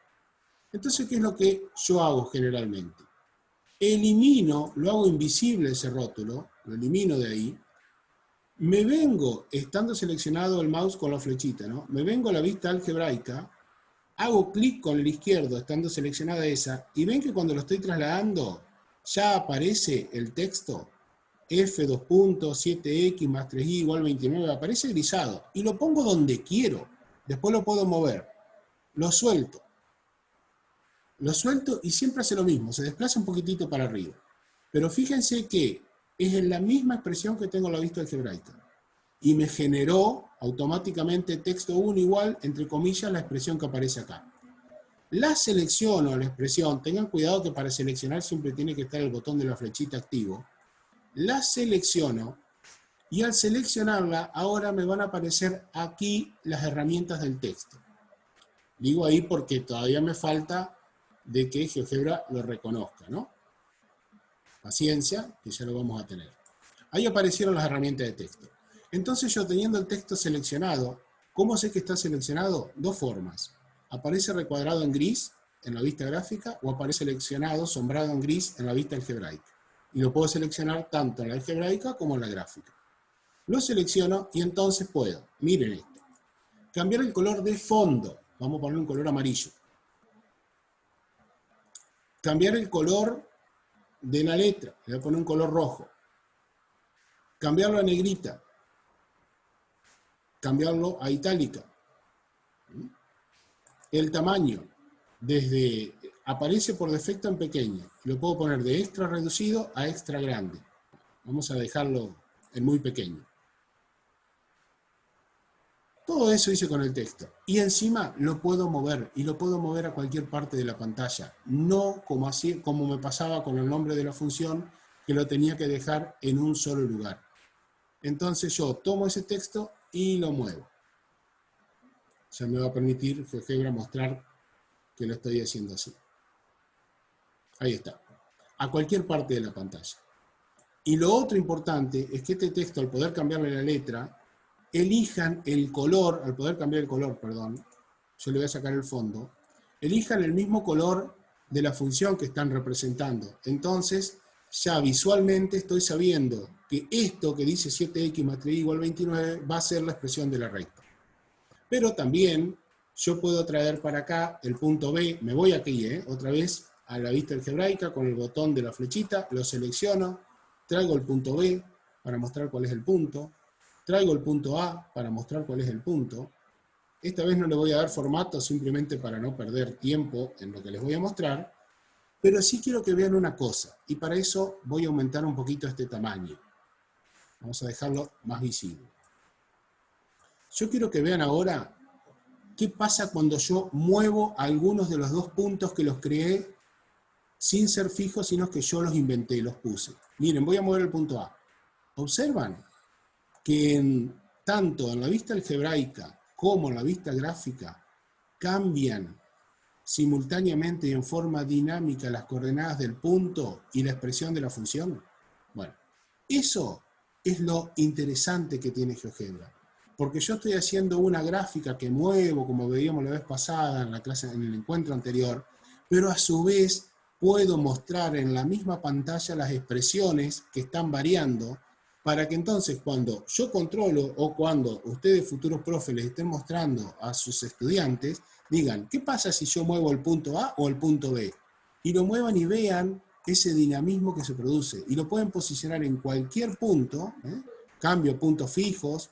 Speaker 1: Entonces, ¿qué es lo que yo hago generalmente? Elimino, lo hago invisible ese rótulo, lo elimino de ahí, me vengo, estando seleccionado el mouse con la flechita, ¿no? Me vengo a la vista algebraica, hago clic con el izquierdo, estando seleccionada esa, y ven que cuando lo estoy trasladando, ya aparece el texto, F2.7x más 3y igual 29, aparece grisado, y lo pongo donde quiero, después lo puedo mover, lo suelto y siempre hace lo mismo, se desplaza un poquitito para arriba. Pero fíjense que es en la misma expresión que tengo en la vista algebraica. Y me generó automáticamente texto 1 igual, entre comillas, la expresión que aparece acá. La selecciono, la expresión, tengan cuidado que para seleccionar siempre tiene que estar el botón de la flechita activo. La selecciono y al seleccionarla ahora me van a aparecer aquí las herramientas del texto. Digo ahí porque todavía me falta de que GeoGebra lo reconozca, ¿no? Paciencia, que ya lo vamos a tener. Ahí aparecieron las herramientas de texto. Entonces yo teniendo el texto seleccionado, ¿cómo sé que está seleccionado? Dos formas. Aparece recuadrado en gris en la vista gráfica o aparece seleccionado, sombrado en gris en la vista algebraica. Y lo puedo seleccionar tanto en la algebraica como en la gráfica. Lo selecciono y entonces puedo, miren esto, cambiar el color de fondo. Vamos a poner un color amarillo. Cambiar el color de la letra, le voy a poner un color rojo. Cambiarlo a negrita. Cambiarlo a itálica. El tamaño, aparece por defecto en pequeño. Lo puedo poner de extra reducido a extra grande. Vamos a dejarlo en muy pequeño. Todo eso hice con el texto. Y encima lo puedo mover, y lo puedo mover a cualquier parte de la pantalla. No como me pasaba con el nombre de la función, que lo tenía que dejar en un solo lugar. Entonces yo tomo ese texto y lo muevo. Ya me va a permitir GeoGebra mostrar que lo estoy haciendo así. Ahí está. A cualquier parte de la pantalla. Y lo otro importante es que este texto, al poder cambiarle la letra, elijan el color, al poder cambiar el color, perdón, yo le voy a sacar el fondo, elijan el mismo color de la función que están representando. Entonces, ya visualmente estoy sabiendo que esto que dice 7x más 3y igual 29 va a ser la expresión de la recta. Pero también yo puedo traer para acá el punto B, me voy aquí, otra vez a la vista algebraica con el botón de la flechita, lo selecciono, traigo el punto B para mostrar cuál es el punto, traigo el punto A para mostrar cuál es el punto. Esta vez no le voy a dar formato simplemente para no perder tiempo en lo que les voy a mostrar, pero sí quiero que vean una cosa, y para eso voy a aumentar un poquito este tamaño. Vamos a dejarlo más visible. Yo quiero que vean ahora qué pasa cuando yo muevo algunos de los dos puntos que los creé sin ser fijos, sino que yo los inventé, los puse. Miren, voy a mover el punto A. ¿Observan que tanto en la vista algebraica como en la vista gráfica cambian simultáneamente y en forma dinámica las coordenadas del punto y la expresión de la función? Bueno, eso es lo interesante que tiene GeoGebra. Porque yo estoy haciendo una gráfica que muevo, como veíamos la vez pasada en la clase, en el encuentro anterior, pero a su vez puedo mostrar en la misma pantalla las expresiones que están variando, para que entonces cuando yo controlo o cuando ustedes futuros profes les estén mostrando a sus estudiantes, digan, ¿qué pasa si yo muevo el punto A o el punto B? Y lo muevan y vean ese dinamismo que se produce. Y lo pueden posicionar en cualquier punto, cambio puntos fijos,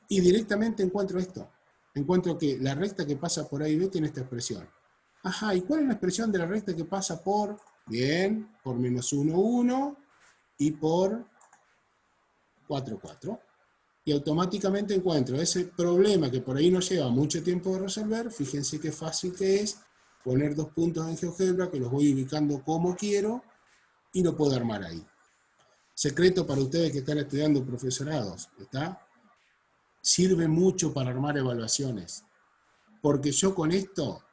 Speaker 1: y directamente encuentro esto. Encuentro que la recta que pasa por A y B tiene esta expresión. Ajá, ¿y cuál es la expresión de la recta que pasa por? Bien, por menos 1, 1, y por 4, 4. Y automáticamente encuentro ese problema que por ahí nos lleva mucho tiempo de resolver. Fíjense qué fácil que es poner 2 puntos en GeoGebra, que los voy ubicando como quiero, y lo puedo armar ahí. Secreto para ustedes que están estudiando profesorados, ¿está? Sirve mucho para armar evaluaciones, porque yo con esto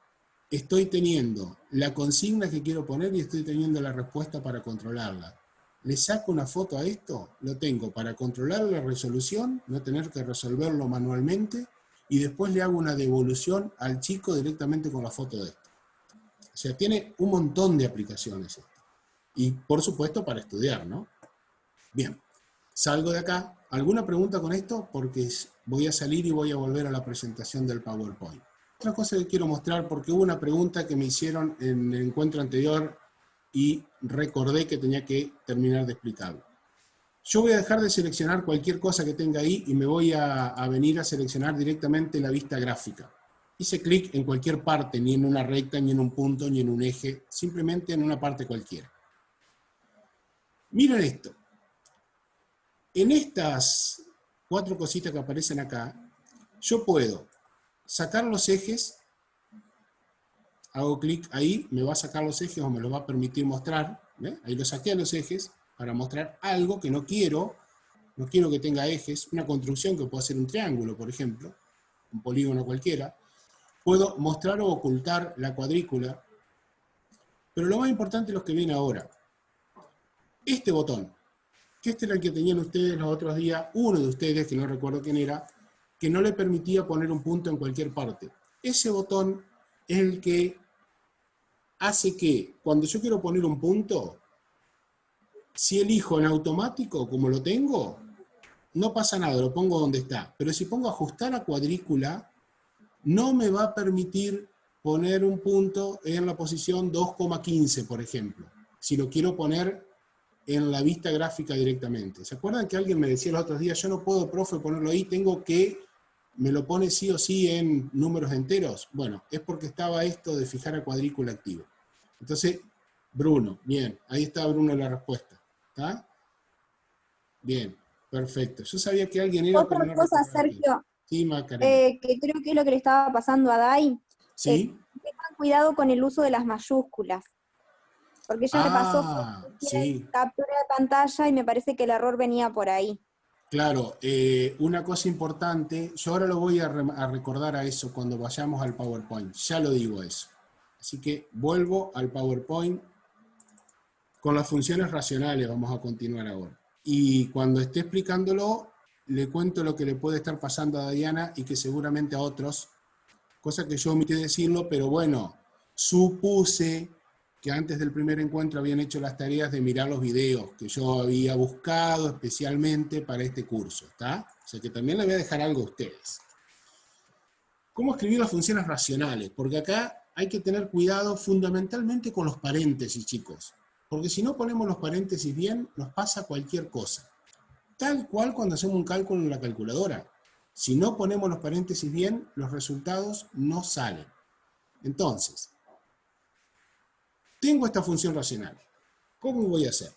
Speaker 1: estoy teniendo la consigna que quiero poner y estoy teniendo la respuesta para controlarla. Le saco una foto a esto, lo tengo para controlar la resolución, no tener que resolverlo manualmente, y después le hago una devolución al chico directamente con la foto de esto. O sea, tiene un montón de aplicaciones esto. Y por supuesto para estudiar, ¿no? Bien, salgo de acá. ¿Alguna pregunta con esto? Porque voy a salir y voy a volver a la presentación del PowerPoint. Otra cosa que quiero mostrar, porque hubo una pregunta que me hicieron en el encuentro anterior y recordé que tenía que terminar de explicarlo. Yo voy a dejar de seleccionar cualquier cosa que tenga ahí y me voy a venir a seleccionar directamente la vista gráfica. Hice clic en cualquier parte, ni en una recta, ni en un punto, ni en un eje, simplemente en una parte cualquiera. Miren esto. En estas 4 cositas que aparecen acá, yo puedo sacar los ejes, hago clic ahí, me va a sacar los ejes o me lo va a permitir mostrar, ¿ve? Ahí lo saqué a los ejes para mostrar algo que no quiero que tenga ejes, una construcción que puede ser un triángulo, por ejemplo, un polígono cualquiera. Puedo mostrar o ocultar la cuadrícula, pero lo más importante es lo que viene ahora. Este botón, que este era el que tenían ustedes los otros días, uno de ustedes, que no recuerdo quién era, que no le permitía poner un punto en cualquier parte. Ese botón es el que hace que, cuando yo quiero poner un punto, si elijo en automático, como lo tengo, no pasa nada, lo pongo donde está. Pero si pongo ajustar a cuadrícula, no me va a permitir poner un punto en la posición 2,15, por ejemplo, si lo quiero poner en la vista gráfica directamente. ¿Se acuerdan que alguien me decía los otros días, yo no puedo, profe, ponerlo ahí, tengo que, me lo pone sí o sí en números enteros? Bueno, es porque estaba esto de fijar a cuadrícula activo. Entonces, Bruno, bien, ahí está Bruno la respuesta. ¿Está? Bien, perfecto. Yo sabía que alguien era, pero
Speaker 4: Otra
Speaker 1: no
Speaker 4: cosa,
Speaker 1: recordaba quién.
Speaker 4: Sergio,
Speaker 1: Sí, Macarena.
Speaker 4: que creo que es lo que le estaba pasando a Dai,
Speaker 1: ¿Sí?
Speaker 4: tengan cuidado con el uso de las mayúsculas, porque ella me pasó
Speaker 1: Sí.
Speaker 4: captura de pantalla y me parece que el error venía por ahí.
Speaker 1: Claro, una cosa importante, yo ahora lo voy a recordar a eso cuando vayamos al PowerPoint, ya lo digo eso. Así que vuelvo al PowerPoint con las funciones racionales, vamos a continuar ahora. Y cuando esté explicándolo, le cuento lo que le puede estar pasando a Diana y que seguramente a otros, cosa que yo omití decirlo, pero bueno, supuse que antes del primer encuentro habían hecho las tareas de mirar los videos que yo había buscado especialmente para este curso, ¿está? O sea que también le voy a dejar algo a ustedes. ¿Cómo escribir las funciones racionales? Porque acá hay que tener cuidado fundamentalmente con los paréntesis, chicos. Porque si no ponemos los paréntesis bien, nos pasa cualquier cosa. Tal cual cuando hacemos un cálculo en la calculadora. Si no ponemos los paréntesis bien, los resultados no salen. Entonces, tengo esta función racional. ¿Cómo voy a hacer?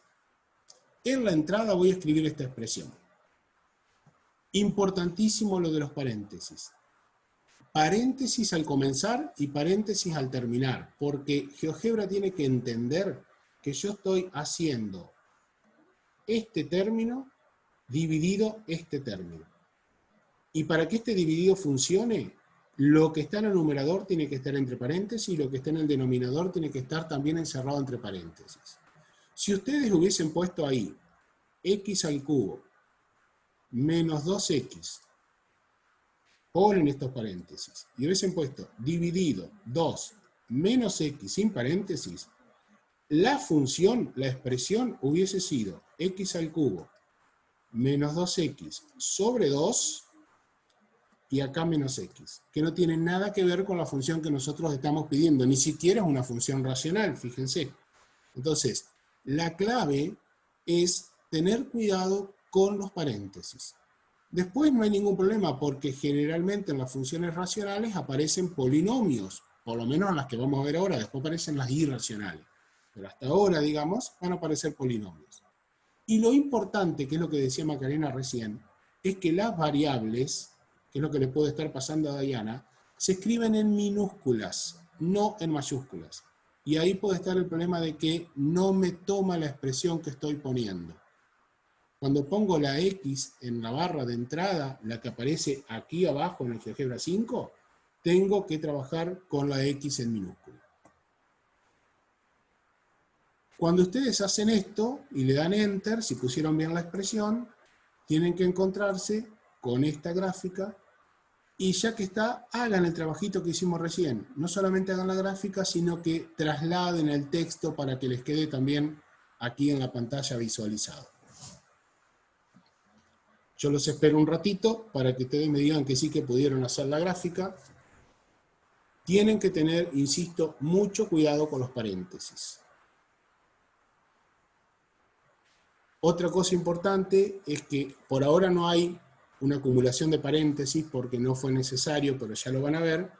Speaker 1: En la entrada voy a escribir esta expresión. Importantísimo lo de los paréntesis. Paréntesis al comenzar y paréntesis al terminar, porque GeoGebra tiene que entender que yo estoy haciendo este término dividido este término. Y para que este dividido funcione, lo que está en el numerador tiene que estar entre paréntesis y lo que está en el denominador tiene que estar también encerrado entre paréntesis. Si ustedes hubiesen puesto ahí x al cubo menos 2x, ponen estos paréntesis, y hubiesen puesto dividido 2 menos x sin paréntesis, la función, la expresión hubiese sido x al cubo menos 2x sobre 2 y acá menos x, que no tiene nada que ver con la función que nosotros estamos pidiendo, ni siquiera es una función racional, fíjense. Entonces, la clave es tener cuidado con los paréntesis. Después no hay ningún problema, porque generalmente en las funciones racionales aparecen polinomios, por lo menos en las que vamos a ver ahora, después aparecen las irracionales. Pero hasta ahora, digamos, van a aparecer polinomios. Y lo importante, que es lo que decía Macarena recién, es que las variables, que es lo que le puede estar pasando a Diana, se escriben en minúsculas, no en mayúsculas. Y ahí puede estar el problema de que no me toma la expresión que estoy poniendo. Cuando pongo la X en la barra de entrada, la que aparece aquí abajo en el GeoGebra 5, tengo que trabajar con la X en minúscula. Cuando ustedes hacen esto y le dan Enter, si pusieron bien la expresión, tienen que encontrarse con esta gráfica y ya que está, hagan el trabajito que hicimos recién. No solamente hagan la gráfica, sino que trasladen el texto para que les quede también aquí en la pantalla visualizado. Yo los espero un ratito para que ustedes me digan que sí que pudieron hacer la gráfica. Tienen que tener, insisto, mucho cuidado con los paréntesis. Otra cosa importante es que por ahora no hay una acumulación de paréntesis porque no fue necesario, pero ya lo van a ver.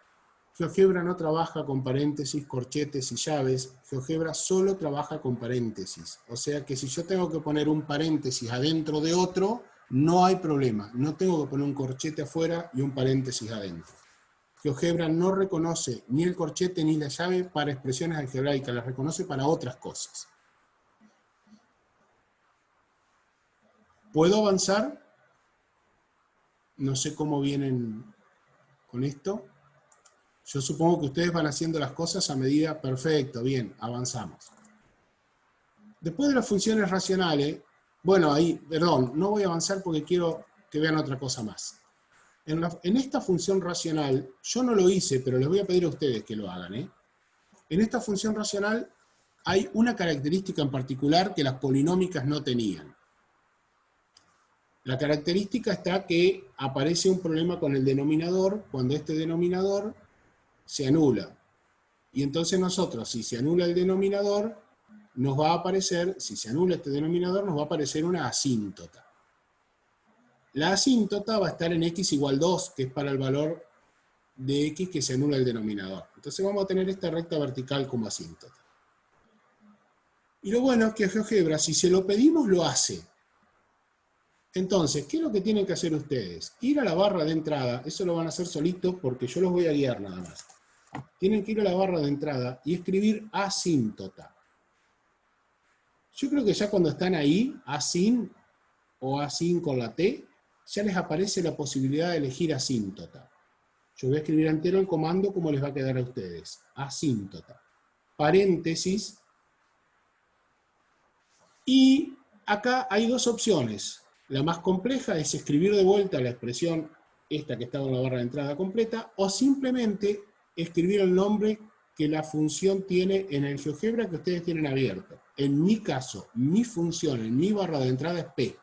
Speaker 1: GeoGebra no trabaja con paréntesis, corchetes y llaves. GeoGebra solo trabaja con paréntesis. O sea que si yo tengo que poner un paréntesis adentro de otro, no hay problema. No tengo que poner un corchete afuera y un paréntesis adentro. GeoGebra no reconoce ni el corchete ni la llave para expresiones algebraicas, las reconoce para otras cosas. ¿Puedo avanzar? No sé cómo vienen con esto. Yo supongo que ustedes van haciendo las cosas a medida. Perfecto, bien, avanzamos. Después de las funciones racionales, bueno, ahí, perdón, no voy a avanzar porque quiero que vean otra cosa más. En esta función racional, yo no lo hice, pero les voy a pedir a ustedes que lo hagan. En esta función racional hay una característica en particular que las polinómicas no tenían. La característica está que aparece un problema con el denominador cuando este denominador se anula. Y entonces nosotros, si se anula el denominador, nos va a aparecer, si se anula este denominador, nos va a aparecer una asíntota. La asíntota va a estar en x igual 2, que es para el valor de x que se anula el denominador. Entonces vamos a tener esta recta vertical como asíntota. Y lo bueno es que GeoGebra, si se lo pedimos, lo hace. Entonces, ¿qué es lo que tienen que hacer ustedes? Ir a la barra de entrada, eso lo van a hacer solitos porque yo los voy a guiar nada más. Tienen que ir a la barra de entrada y escribir asíntota. Yo creo que ya cuando están ahí, asín o asín con la T, ya les aparece la posibilidad de elegir asíntota. Yo voy a escribir entero el comando como les va a quedar a ustedes. Asíntota. Paréntesis. Y acá hay dos opciones. La más compleja es escribir de vuelta la expresión esta que estaba en la barra de entrada completa, o simplemente escribir el nombre que la función tiene en el GeoGebra que ustedes tienen abierto. En mi caso, mi función en mi barra de entrada es P.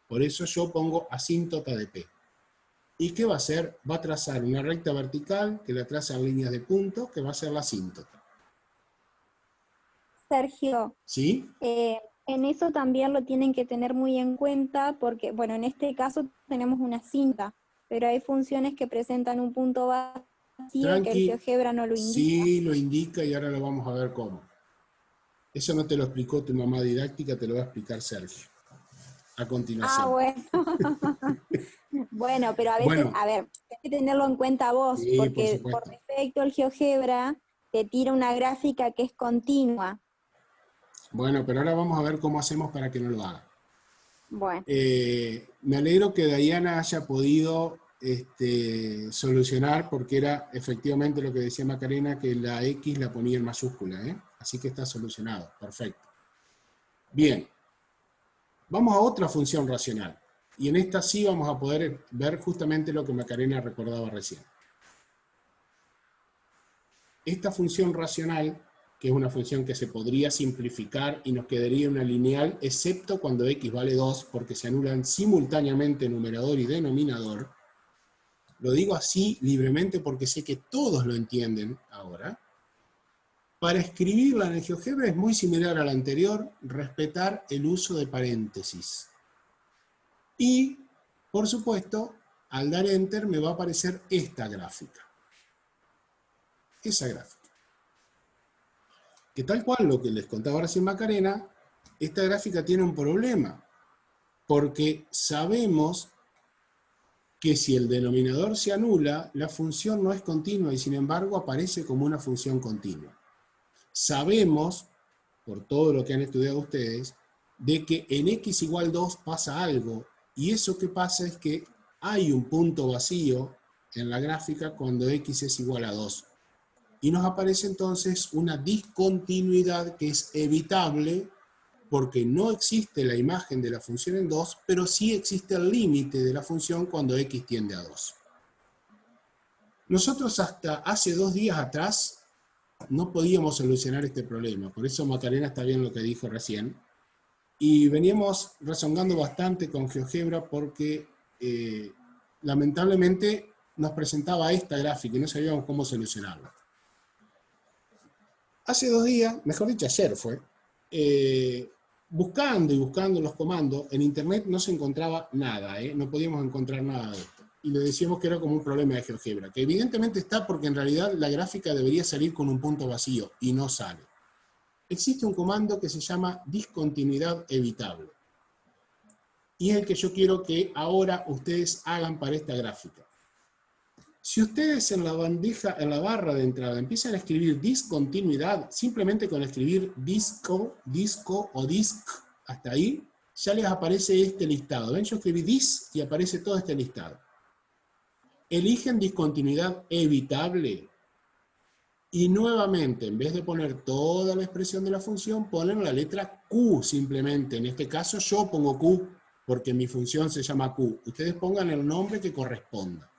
Speaker 1: Por eso yo pongo asíntota de P. ¿Y qué va a hacer? Va a trazar una recta vertical que la traza en líneas de puntos, que va a ser la asíntota.
Speaker 4: Sergio,
Speaker 1: ¿Sí?
Speaker 4: en eso también lo tienen que tener muy en cuenta porque, bueno, en este caso tenemos una cinta, pero hay funciones que presentan un punto vacío que el
Speaker 1: Tranqui,
Speaker 4: GeoGebra no lo indica.
Speaker 1: sí lo indica y ahora lo vamos a ver cómo. Eso no te lo explicó tu mamá didáctica, te lo va a explicar Sergio. A continuación.
Speaker 4: Ah, bueno. Bueno, pero a veces,
Speaker 1: Bueno,
Speaker 4: a ver, hay que tenerlo en cuenta vos,
Speaker 1: sí, por
Speaker 4: porque por
Speaker 1: supuesto.
Speaker 4: defecto el GeoGebra te tira una gráfica que es continua.
Speaker 1: Bueno, pero ahora vamos a ver cómo hacemos para que no lo haga.
Speaker 4: Bueno.
Speaker 1: Me alegro que Diana haya podido solucionar, porque era efectivamente lo que decía Macarena, que la X la ponía en mayúscula, así que está solucionado, perfecto. Bien, vamos a otra función racional, y en esta sí vamos a poder ver justamente lo que Macarena recordaba recién. Esta función racional, que es una función que se podría simplificar y nos quedaría una lineal, excepto cuando x vale 2, porque se anulan simultáneamente numerador y denominador. Lo digo así libremente porque sé que todos lo entienden ahora. Para escribirla en el GeoGebra es muy similar a la anterior, respetar el uso de paréntesis. Y, por supuesto, al dar Enter me va a aparecer esta gráfica. Esa gráfica. Que tal cual lo que les contaba recién Macarena, esta gráfica tiene un problema, porque sabemos que si el denominador se anula, la función no es continua y sin embargo aparece como una función continua. Sabemos, por todo lo que han estudiado ustedes, de que en x igual 2 pasa algo, y eso que pasa es que hay un punto vacío en la gráfica cuando x es igual a 2. Y nos aparece entonces una discontinuidad que es evitable porque no existe la imagen de la función en 2, pero sí existe el límite de la función cuando x tiende a 2. Nosotros hasta hace 2 días atrás no podíamos solucionar este problema, por eso Macarena está bien lo que dijo recién, y veníamos rezongando bastante con GeoGebra porque lamentablemente nos presentaba esta gráfica y no sabíamos cómo solucionarla. Hace 2 días, mejor dicho ayer fue, buscando y buscando los comandos, en internet no se encontraba nada, no podíamos encontrar nada de esto. Y le decíamos que era como un problema de GeoGebra, que evidentemente está porque en realidad la gráfica debería salir con un punto vacío y no sale. Existe un comando que se llama discontinuidad evitable. Y es el que yo quiero que ahora ustedes hagan para esta gráfica. Si ustedes en la bandeja, en la barra de entrada, empiezan a escribir discontinuidad, simplemente con escribir disco, disco o disc, hasta ahí, ya les aparece este listado. ¿Ven? Yo escribí dis y aparece todo este listado. Eligen discontinuidad evitable y nuevamente, en vez de poner toda la expresión de la función, ponen la letra Q simplemente. En este caso yo pongo Q porque mi función se llama Q. Ustedes pongan el nombre que corresponda.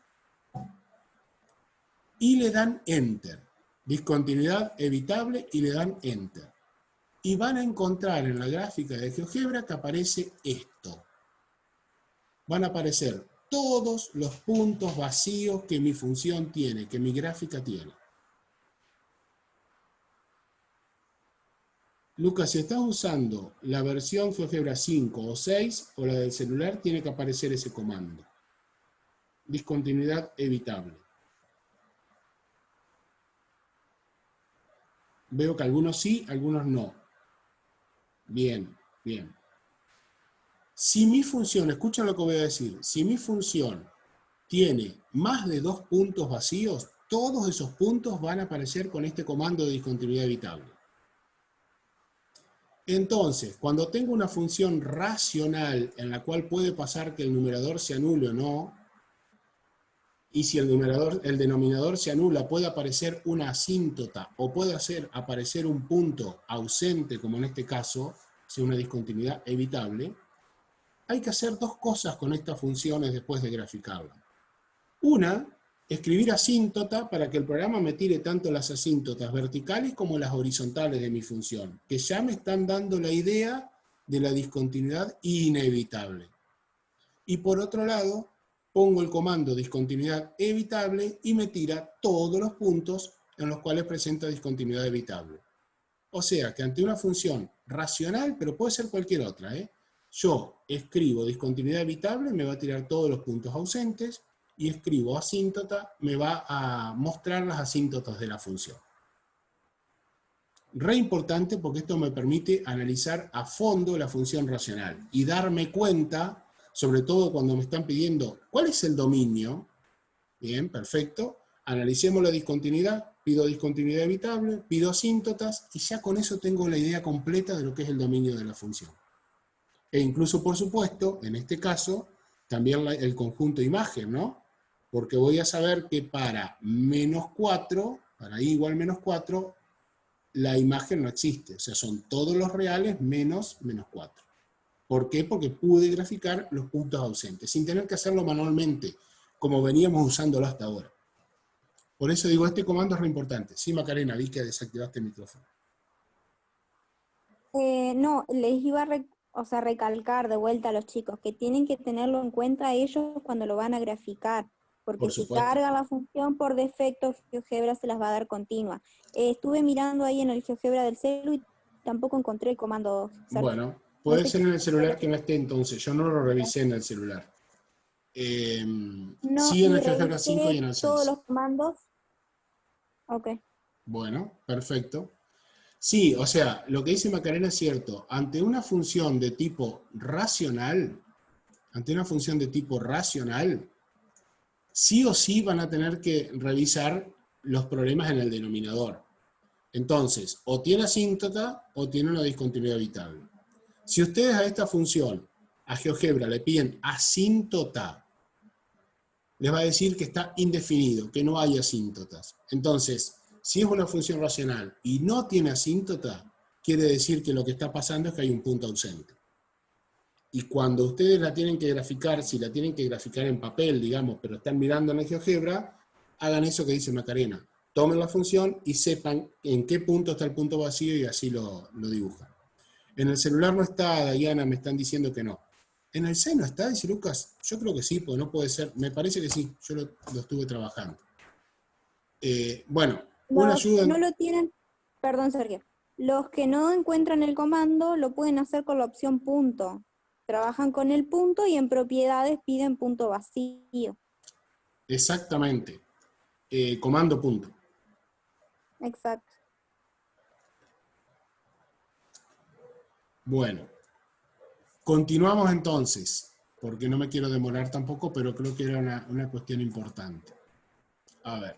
Speaker 1: Y le dan Enter. Discontinuidad evitable y le dan Enter. Y van a encontrar en la gráfica de GeoGebra que aparece esto. Van a aparecer todos los puntos vacíos que mi función tiene, que mi gráfica tiene. Lucas, si estás usando la versión GeoGebra 5 o 6 o la del celular, tiene que aparecer ese comando. Discontinuidad evitable. Veo que algunos sí, algunos no. Bien, bien. Si mi función, escuchen lo que voy a decir, si mi función tiene más de 2 puntos vacíos, todos esos puntos van a aparecer con este comando de discontinuidad evitable. Entonces, cuando tengo una función racional en la cual puede pasar que el numerador se anule o no, y si el denominador se anula, puede aparecer una asíntota o puede aparecer un punto ausente, como en este caso, si una discontinuidad evitable, hay que hacer 2 cosas con estas funciones después de graficarla. Una, escribir asíntota para que el programa me tire tanto las asíntotas verticales como las horizontales de mi función, que ya me están dando la idea de la discontinuidad inevitable. Y por otro lado, pongo el comando discontinuidad evitable y me tira todos los puntos en los cuales presenta discontinuidad evitable. O sea que ante una función racional, pero puede ser cualquier otra, yo escribo discontinuidad evitable, me va a tirar todos los puntos ausentes, y escribo asíntota, me va a mostrar las asíntotas de la función. Re importante porque esto me permite analizar a fondo la función racional y darme cuenta, sobre todo cuando me están pidiendo ¿cuál es el dominio? Bien, perfecto. Analicemos la discontinuidad, pido discontinuidad evitable, pido asíntotas y ya con eso tengo la idea completa de lo que es el dominio de la función. E incluso, por supuesto, en este caso, también el conjunto imagen, ¿no? Porque voy a saber que para menos 4, para i igual menos 4, la imagen no existe. O sea, son todos los reales menos 4. ¿Por qué? Porque pude graficar los puntos ausentes, sin tener que hacerlo manualmente, como veníamos usándolo hasta ahora. Por eso digo, este comando es re importante. Sí, Macarena, vi que desactivaste el micrófono.
Speaker 4: No, les iba a recalcar de vuelta a los chicos que tienen que tenerlo en cuenta ellos cuando lo van a graficar, porque
Speaker 1: Por
Speaker 4: si
Speaker 1: supuesto.
Speaker 4: cargan la función por defecto, GeoGebra se las va a dar continua. Estuve mirando ahí en el GeoGebra del celu y tampoco encontré el comando.
Speaker 1: Bueno,
Speaker 4: No
Speaker 1: puede
Speaker 4: sé
Speaker 1: ser
Speaker 4: qué-
Speaker 1: en el celular que no esté entonces. Yo no lo revisé en el celular.
Speaker 4: No,
Speaker 1: Sí en
Speaker 4: y
Speaker 1: el GeoGebra 5 y
Speaker 4: revisé
Speaker 1: en el
Speaker 4: todos
Speaker 1: 6.
Speaker 4: los comandos. Ok.
Speaker 1: Bueno, perfecto. Sí, o sea, lo que dice Macarena es cierto. Ante una función de tipo racional, sí o sí van a tener que revisar los problemas en el denominador. Entonces, o tiene asíntota o tiene una discontinuidad evitable. Si ustedes a esta función, a GeoGebra, le piden asíntota, les va a decir que está indefinido, que no hay asíntotas. Entonces, si es una función racional y no tiene asíntota, quiere decir que lo que está pasando es que hay un punto ausente. Y cuando ustedes la tienen que graficar, si la tienen que graficar en papel, digamos, pero están mirando en el GeoGebra, hagan eso que dice Macarena. Tomen la función y sepan en qué punto está el punto vacío y así lo dibujan. En el celular no está, Diana, me están diciendo que no. ¿En el C no está? Dice Lucas. Yo creo que sí, porque no puede ser. Me parece que sí, yo lo estuve trabajando. Bueno, una
Speaker 4: Los
Speaker 1: ayuda...
Speaker 4: que no lo tienen, perdón, Sergio, los que no encuentran el comando lo pueden hacer con la opción punto. Trabajan con el punto y en propiedades piden punto vacío.
Speaker 1: Exactamente. Comando punto.
Speaker 4: Exacto.
Speaker 1: Bueno, continuamos entonces, porque no me quiero demorar tampoco, pero creo que era una cuestión importante. A ver.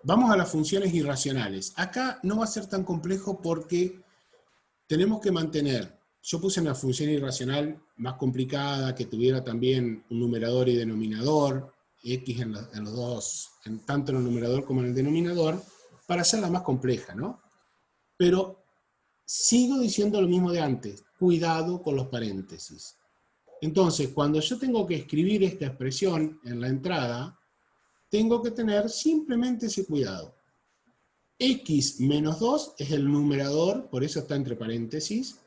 Speaker 1: Vamos a las funciones irracionales. Acá no va a ser tan complejo porque tenemos que mantener, yo puse una función irracional más complicada, que tuviera también un numerador y denominador, x en los dos, tanto en el numerador como en el denominador, para hacerla más compleja, ¿no? Pero sigo diciendo lo mismo de antes, cuidado con los paréntesis. Entonces, cuando yo tengo que escribir esta expresión en la entrada, tengo que tener simplemente ese cuidado. X menos 2 es el numerador, por eso está entre paréntesis,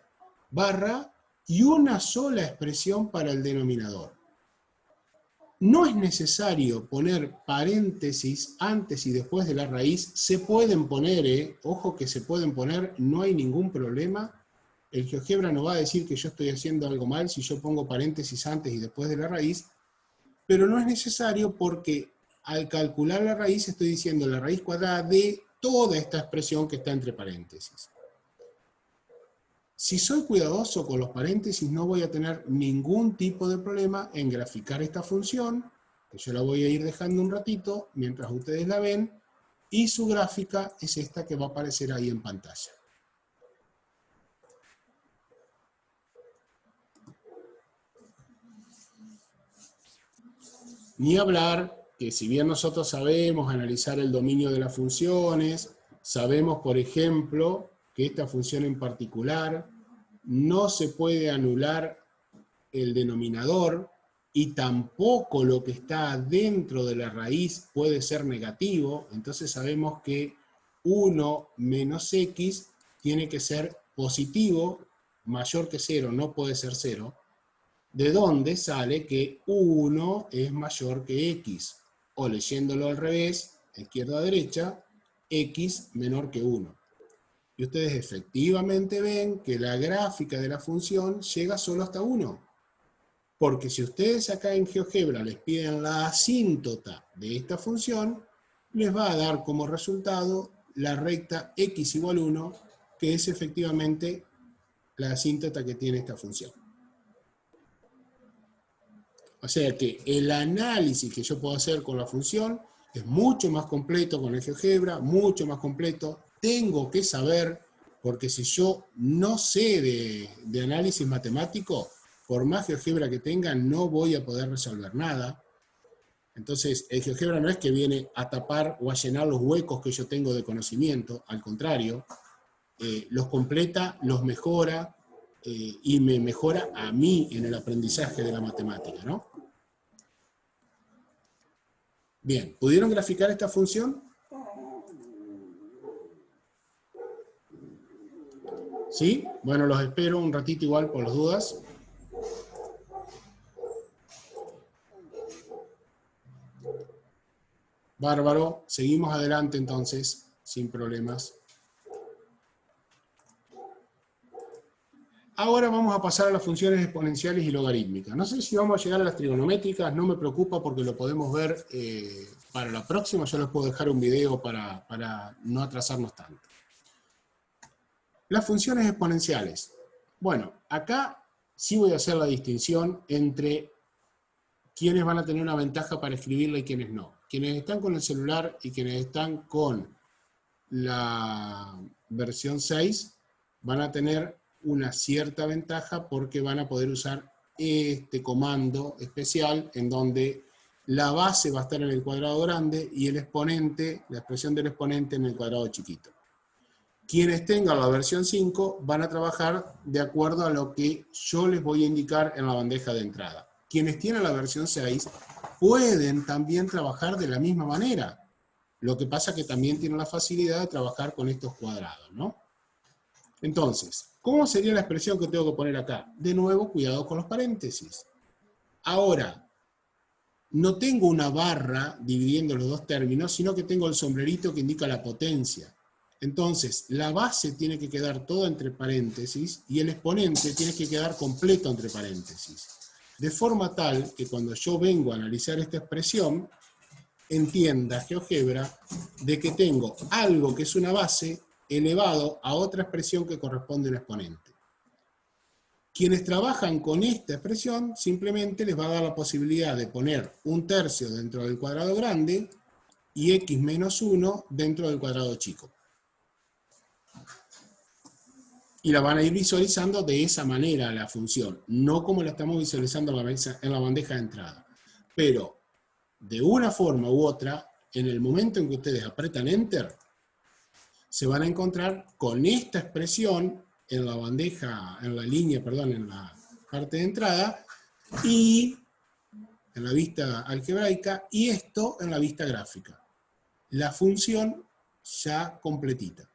Speaker 1: barra, y una sola expresión para el denominador. No es necesario poner paréntesis antes y después de la raíz. Se pueden poner, ojo que se pueden poner, no hay ningún problema. El GeoGebra no va a decir que yo estoy haciendo algo mal si yo pongo paréntesis antes y después de la raíz, pero no es necesario porque al calcular la raíz estoy diciendo la raíz cuadrada de toda esta expresión que está entre paréntesis. Si soy cuidadoso con los paréntesis, no voy a tener ningún tipo de problema en graficar esta función, que yo la voy a ir dejando un ratito mientras ustedes la ven, y su gráfica es esta que va a aparecer ahí en pantalla. Ni hablar que si bien nosotros sabemos analizar el dominio de las funciones, sabemos, por ejemplo, que esta función en particular no se puede anular el denominador y tampoco lo que está dentro de la raíz puede ser negativo, entonces sabemos que 1 menos x tiene que ser positivo, mayor que 0, no puede ser 0, de donde sale que 1 es mayor que x, o leyéndolo al revés, izquierda a derecha, x menor que 1. Y ustedes efectivamente ven que la gráfica de la función llega solo hasta 1. Porque si ustedes acá en GeoGebra les piden la asíntota de esta función, les va a dar como resultado la recta x igual 1, que es efectivamente la asíntota que tiene esta función. O sea que el análisis que yo puedo hacer con la función es mucho más completo con el GeoGebra, mucho más completo. Tengo que saber, porque si yo no sé de análisis matemático, por más GeoGebra que tenga, no voy a poder resolver nada. Entonces, el GeoGebra no es que viene a tapar o a llenar los huecos que yo tengo de conocimiento, al contrario, los completa, los mejora, y me mejora a mí en el aprendizaje de la matemática, ¿no? Bien, ¿pudieron graficar esta función? ¿Sí? Bueno, los espero un ratito igual por las dudas. Bárbaro, seguimos adelante entonces, sin problemas. Ahora vamos a pasar a las funciones exponenciales y logarítmicas. No sé si vamos a llegar a las trigonométricas, no me preocupa porque lo podemos ver para la próxima. Yo les puedo dejar un video para no atrasarnos tanto. Las funciones exponenciales. Bueno, acá sí voy a hacer la distinción entre quiénes van a tener una ventaja para escribirla y quiénes no. Quienes están con el celular y quienes están con la versión 6 van a tener una cierta ventaja porque van a poder usar este comando especial en donde la base va a estar en el cuadrado grande y el exponente, la expresión del exponente en el cuadrado chiquito. Quienes tengan la versión 5 van a trabajar de acuerdo a lo que yo les voy a indicar en la bandeja de entrada. Quienes tienen la versión 6 pueden también trabajar de la misma manera. Lo que pasa que también tienen la facilidad de trabajar con estos cuadrados, ¿no? Entonces, ¿cómo sería la expresión que tengo que poner acá? De nuevo, cuidado con los paréntesis. Ahora, no tengo una barra dividiendo los dos términos, sino que tengo el sombrerito que indica la potencia. Entonces, la base tiene que quedar toda entre paréntesis y el exponente tiene que quedar completo entre paréntesis. De forma tal que cuando yo vengo a analizar esta expresión, entienda GeoGebra de que tengo algo que es una base elevado a otra expresión que corresponde a un exponente. Quienes trabajan con esta expresión simplemente les va a dar la posibilidad de poner un tercio dentro del cuadrado grande y x menos 1 dentro del cuadrado chico. Y la van a ir visualizando de esa manera la función, no como la estamos visualizando en la bandeja de entrada. Pero, de una forma u otra, en el momento en que ustedes apretan Enter, se van a encontrar con esta expresión en la bandeja, en la parte de entrada, y en la vista algebraica, y esto en la vista gráfica. La función ya completita.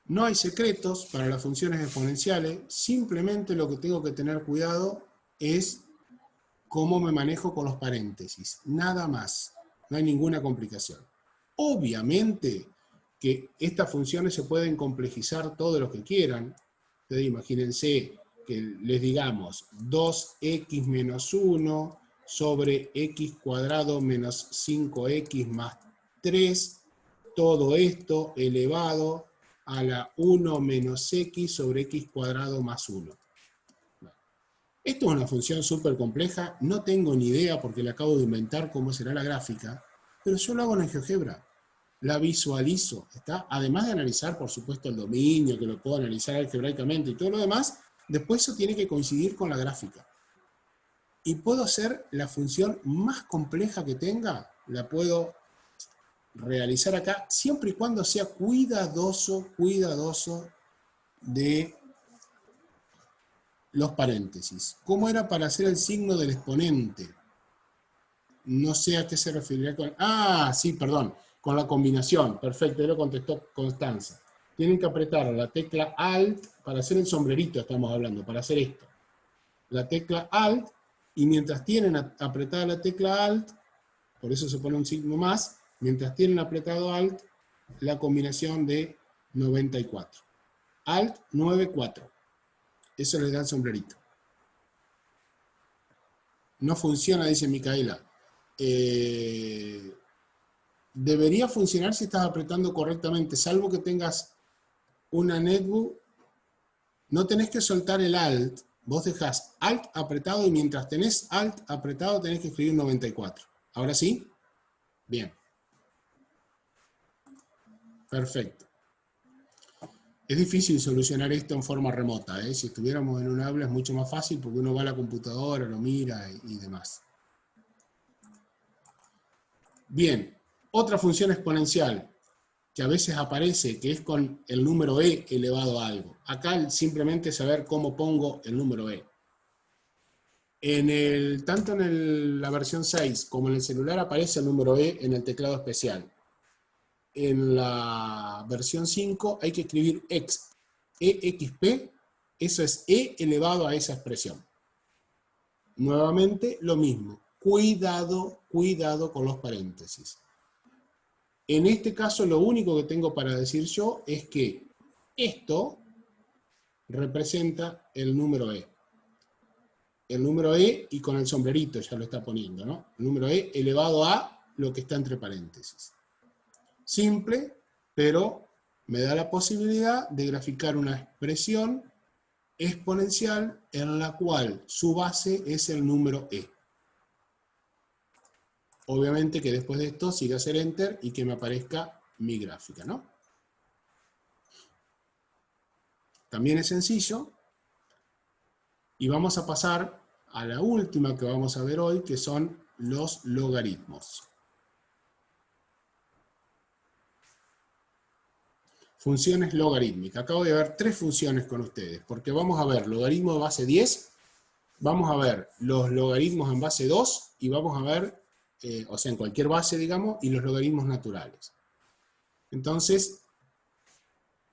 Speaker 1: No hay secretos para las funciones exponenciales, simplemente lo que tengo que tener cuidado es cómo me manejo con los paréntesis, nada más, no hay ninguna complicación. Obviamente que estas funciones se pueden complejizar todo lo que quieran. Ustedes imagínense que les digamos 2x menos 1 sobre x cuadrado menos 5x más 3, todo esto elevado a la 1 menos x sobre x cuadrado más 1. Esto es una función súper compleja, no tengo ni idea porque le acabo de inventar cómo será la gráfica, pero yo lo hago en GeoGebra, la visualizo, ¿está? Además de analizar, por supuesto, el dominio, que lo puedo analizar algebraicamente y todo lo demás, después eso tiene que coincidir con la gráfica. Y puedo hacer la función más compleja que tenga, la puedo realizar acá, siempre y cuando sea cuidadoso de los paréntesis. ¿Cómo era para hacer el signo del exponente? No sé a qué se referiría con... Ah, sí, perdón, con la combinación. Perfecto, ya lo contestó Constanza. Tienen que apretar la tecla Alt, para hacer el sombrerito estamos hablando, para hacer esto. La tecla Alt, y mientras tienen apretada la tecla Alt, por eso se pone un signo más, mientras tienen apretado Alt, la combinación de 94. Alt 94. Eso les da el sombrerito. No funciona, dice Micaela. Debería funcionar si estás apretando correctamente, salvo que tengas una netbook. No tenés que soltar el Alt. Vos dejás Alt apretado y mientras tenés Alt apretado tenés que escribir 94. ¿Ahora sí? Bien. Perfecto. Es difícil solucionar esto en forma remota, ¿eh? Si estuviéramos en un aula es mucho más fácil porque uno va a la computadora, lo mira y demás. Bien, otra función exponencial que a veces aparece, que es con el número e elevado a algo. Acá simplemente saber cómo pongo el número e. Tanto en la versión 6 como en el celular aparece el número e en el teclado especial. En la versión 5 hay que escribir exp, eso es e elevado a esa expresión. Nuevamente lo mismo, cuidado con los paréntesis. En este caso lo único que tengo para decir yo es que esto representa el número E. El número E y con el sombrerito ya lo está poniendo, ¿no? El número E elevado a lo que está entre paréntesis. Simple, pero me da la posibilidad de graficar una expresión exponencial en la cual su base es el número E. Obviamente que después de esto siga hacer Enter y que me aparezca mi gráfica, ¿no? También es sencillo. Y vamos a pasar a la última que vamos a ver hoy, que son los logaritmos. Funciones logarítmicas. Acabo de ver 3 funciones con ustedes, porque vamos a ver logaritmo de base 10, vamos a ver los logaritmos en base 2, y vamos a ver, o sea, en cualquier base, digamos, y los logaritmos naturales. Entonces,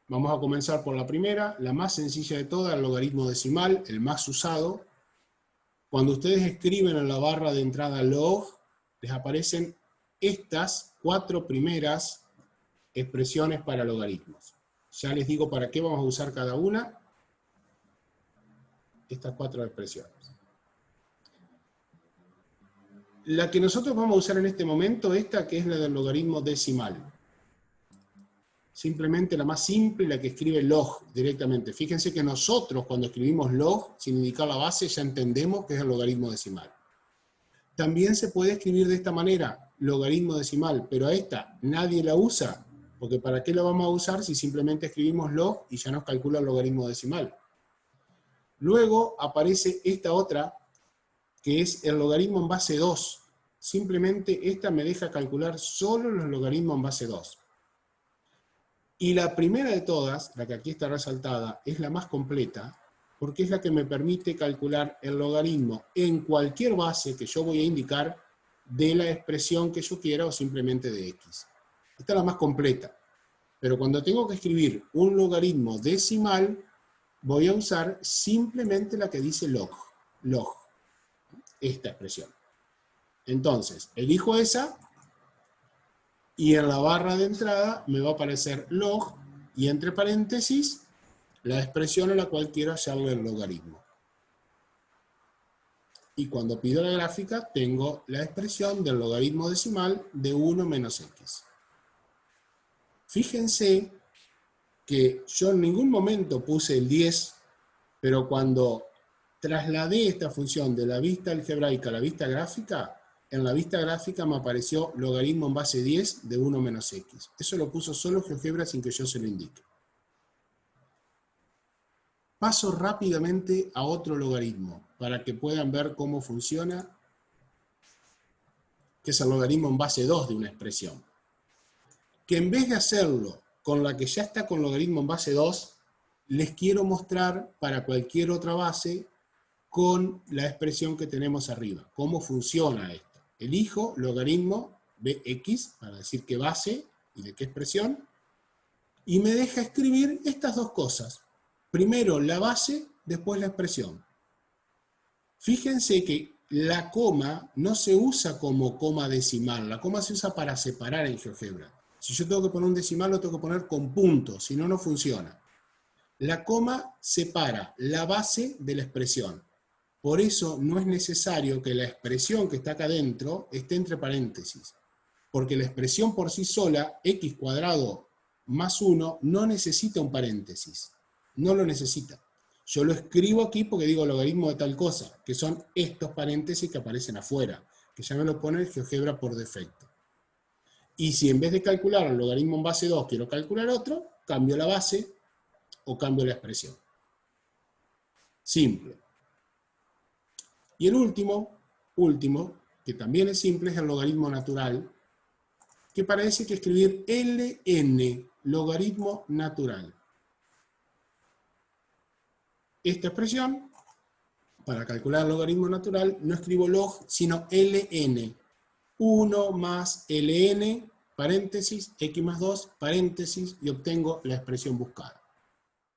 Speaker 1: vamos a comenzar por la primera, la más sencilla de todas, el logaritmo decimal, el más usado. Cuando ustedes escriben en la barra de entrada log, les aparecen estas 4 primeras expresiones para logaritmos. Ya les digo para qué vamos a usar cada una. Estas 4 expresiones. La que nosotros vamos a usar en este momento, esta que es la del logaritmo decimal. Simplemente la más simple, la que escribe log directamente. Fíjense que nosotros cuando escribimos log, sin indicar la base, ya entendemos que es el logaritmo decimal. También se puede escribir de esta manera, logaritmo decimal, pero a esta nadie la usa, porque ¿para qué la vamos a usar si simplemente escribimos log y ya nos calcula el logaritmo decimal? Luego aparece esta otra, que es el logaritmo en base 2. Simplemente esta me deja calcular solo los logaritmos en base 2. Y la primera de todas, la que aquí está resaltada, es la más completa, porque es la que me permite calcular el logaritmo en cualquier base que yo voy a indicar de la expresión que yo quiera o simplemente de x. Esta es la más completa. Pero cuando tengo que escribir un logaritmo decimal, voy a usar simplemente la que dice log. Esta expresión. Entonces, elijo esa. Y en la barra de entrada me va a aparecer log, y entre paréntesis, la expresión a la cual quiero hallarle el logaritmo. Y cuando pido la gráfica, tengo la expresión del logaritmo decimal de 1 menos x. Fíjense que yo en ningún momento puse el 10, pero cuando trasladé esta función de la vista algebraica a la vista gráfica, en la vista gráfica me apareció logaritmo en base 10 de 1 menos x. Eso lo puso solo GeoGebra sin que yo se lo indique. Paso rápidamente a otro logaritmo, para que puedan ver cómo funciona, que es el logaritmo en base 2 de una expresión. Que en vez de hacerlo con la que ya está con logaritmo en base 2, les quiero mostrar para cualquier otra base con la expresión que tenemos arriba. ¿Cómo funciona esto? Elijo logaritmo bx, para decir qué base y de qué expresión, y me deja escribir estas dos cosas. Primero la base, después la expresión. Fíjense que la coma no se usa como coma decimal, la coma se usa para separar en GeoGebra. Si yo tengo que poner un decimal, lo tengo que poner con puntos, si no, no funciona. La coma separa la base de la expresión. Por eso no es necesario que la expresión que está acá adentro esté entre paréntesis. Porque la expresión por sí sola, x cuadrado más 1, no necesita un paréntesis. No lo necesita. Yo lo escribo aquí porque digo logaritmo de tal cosa, que son estos paréntesis que aparecen afuera, que ya me lo pone el GeoGebra por defecto. Y si en vez de calcular el logaritmo en base 2 quiero calcular otro, cambio la base o cambio la expresión. Simple. Y el último, que también es simple, es el logaritmo natural, que parece que escribir ln, logaritmo natural. Esta expresión, para calcular el logaritmo natural, no escribo log, sino ln. 1 más ln, paréntesis, x más 2, paréntesis, y obtengo la expresión buscada.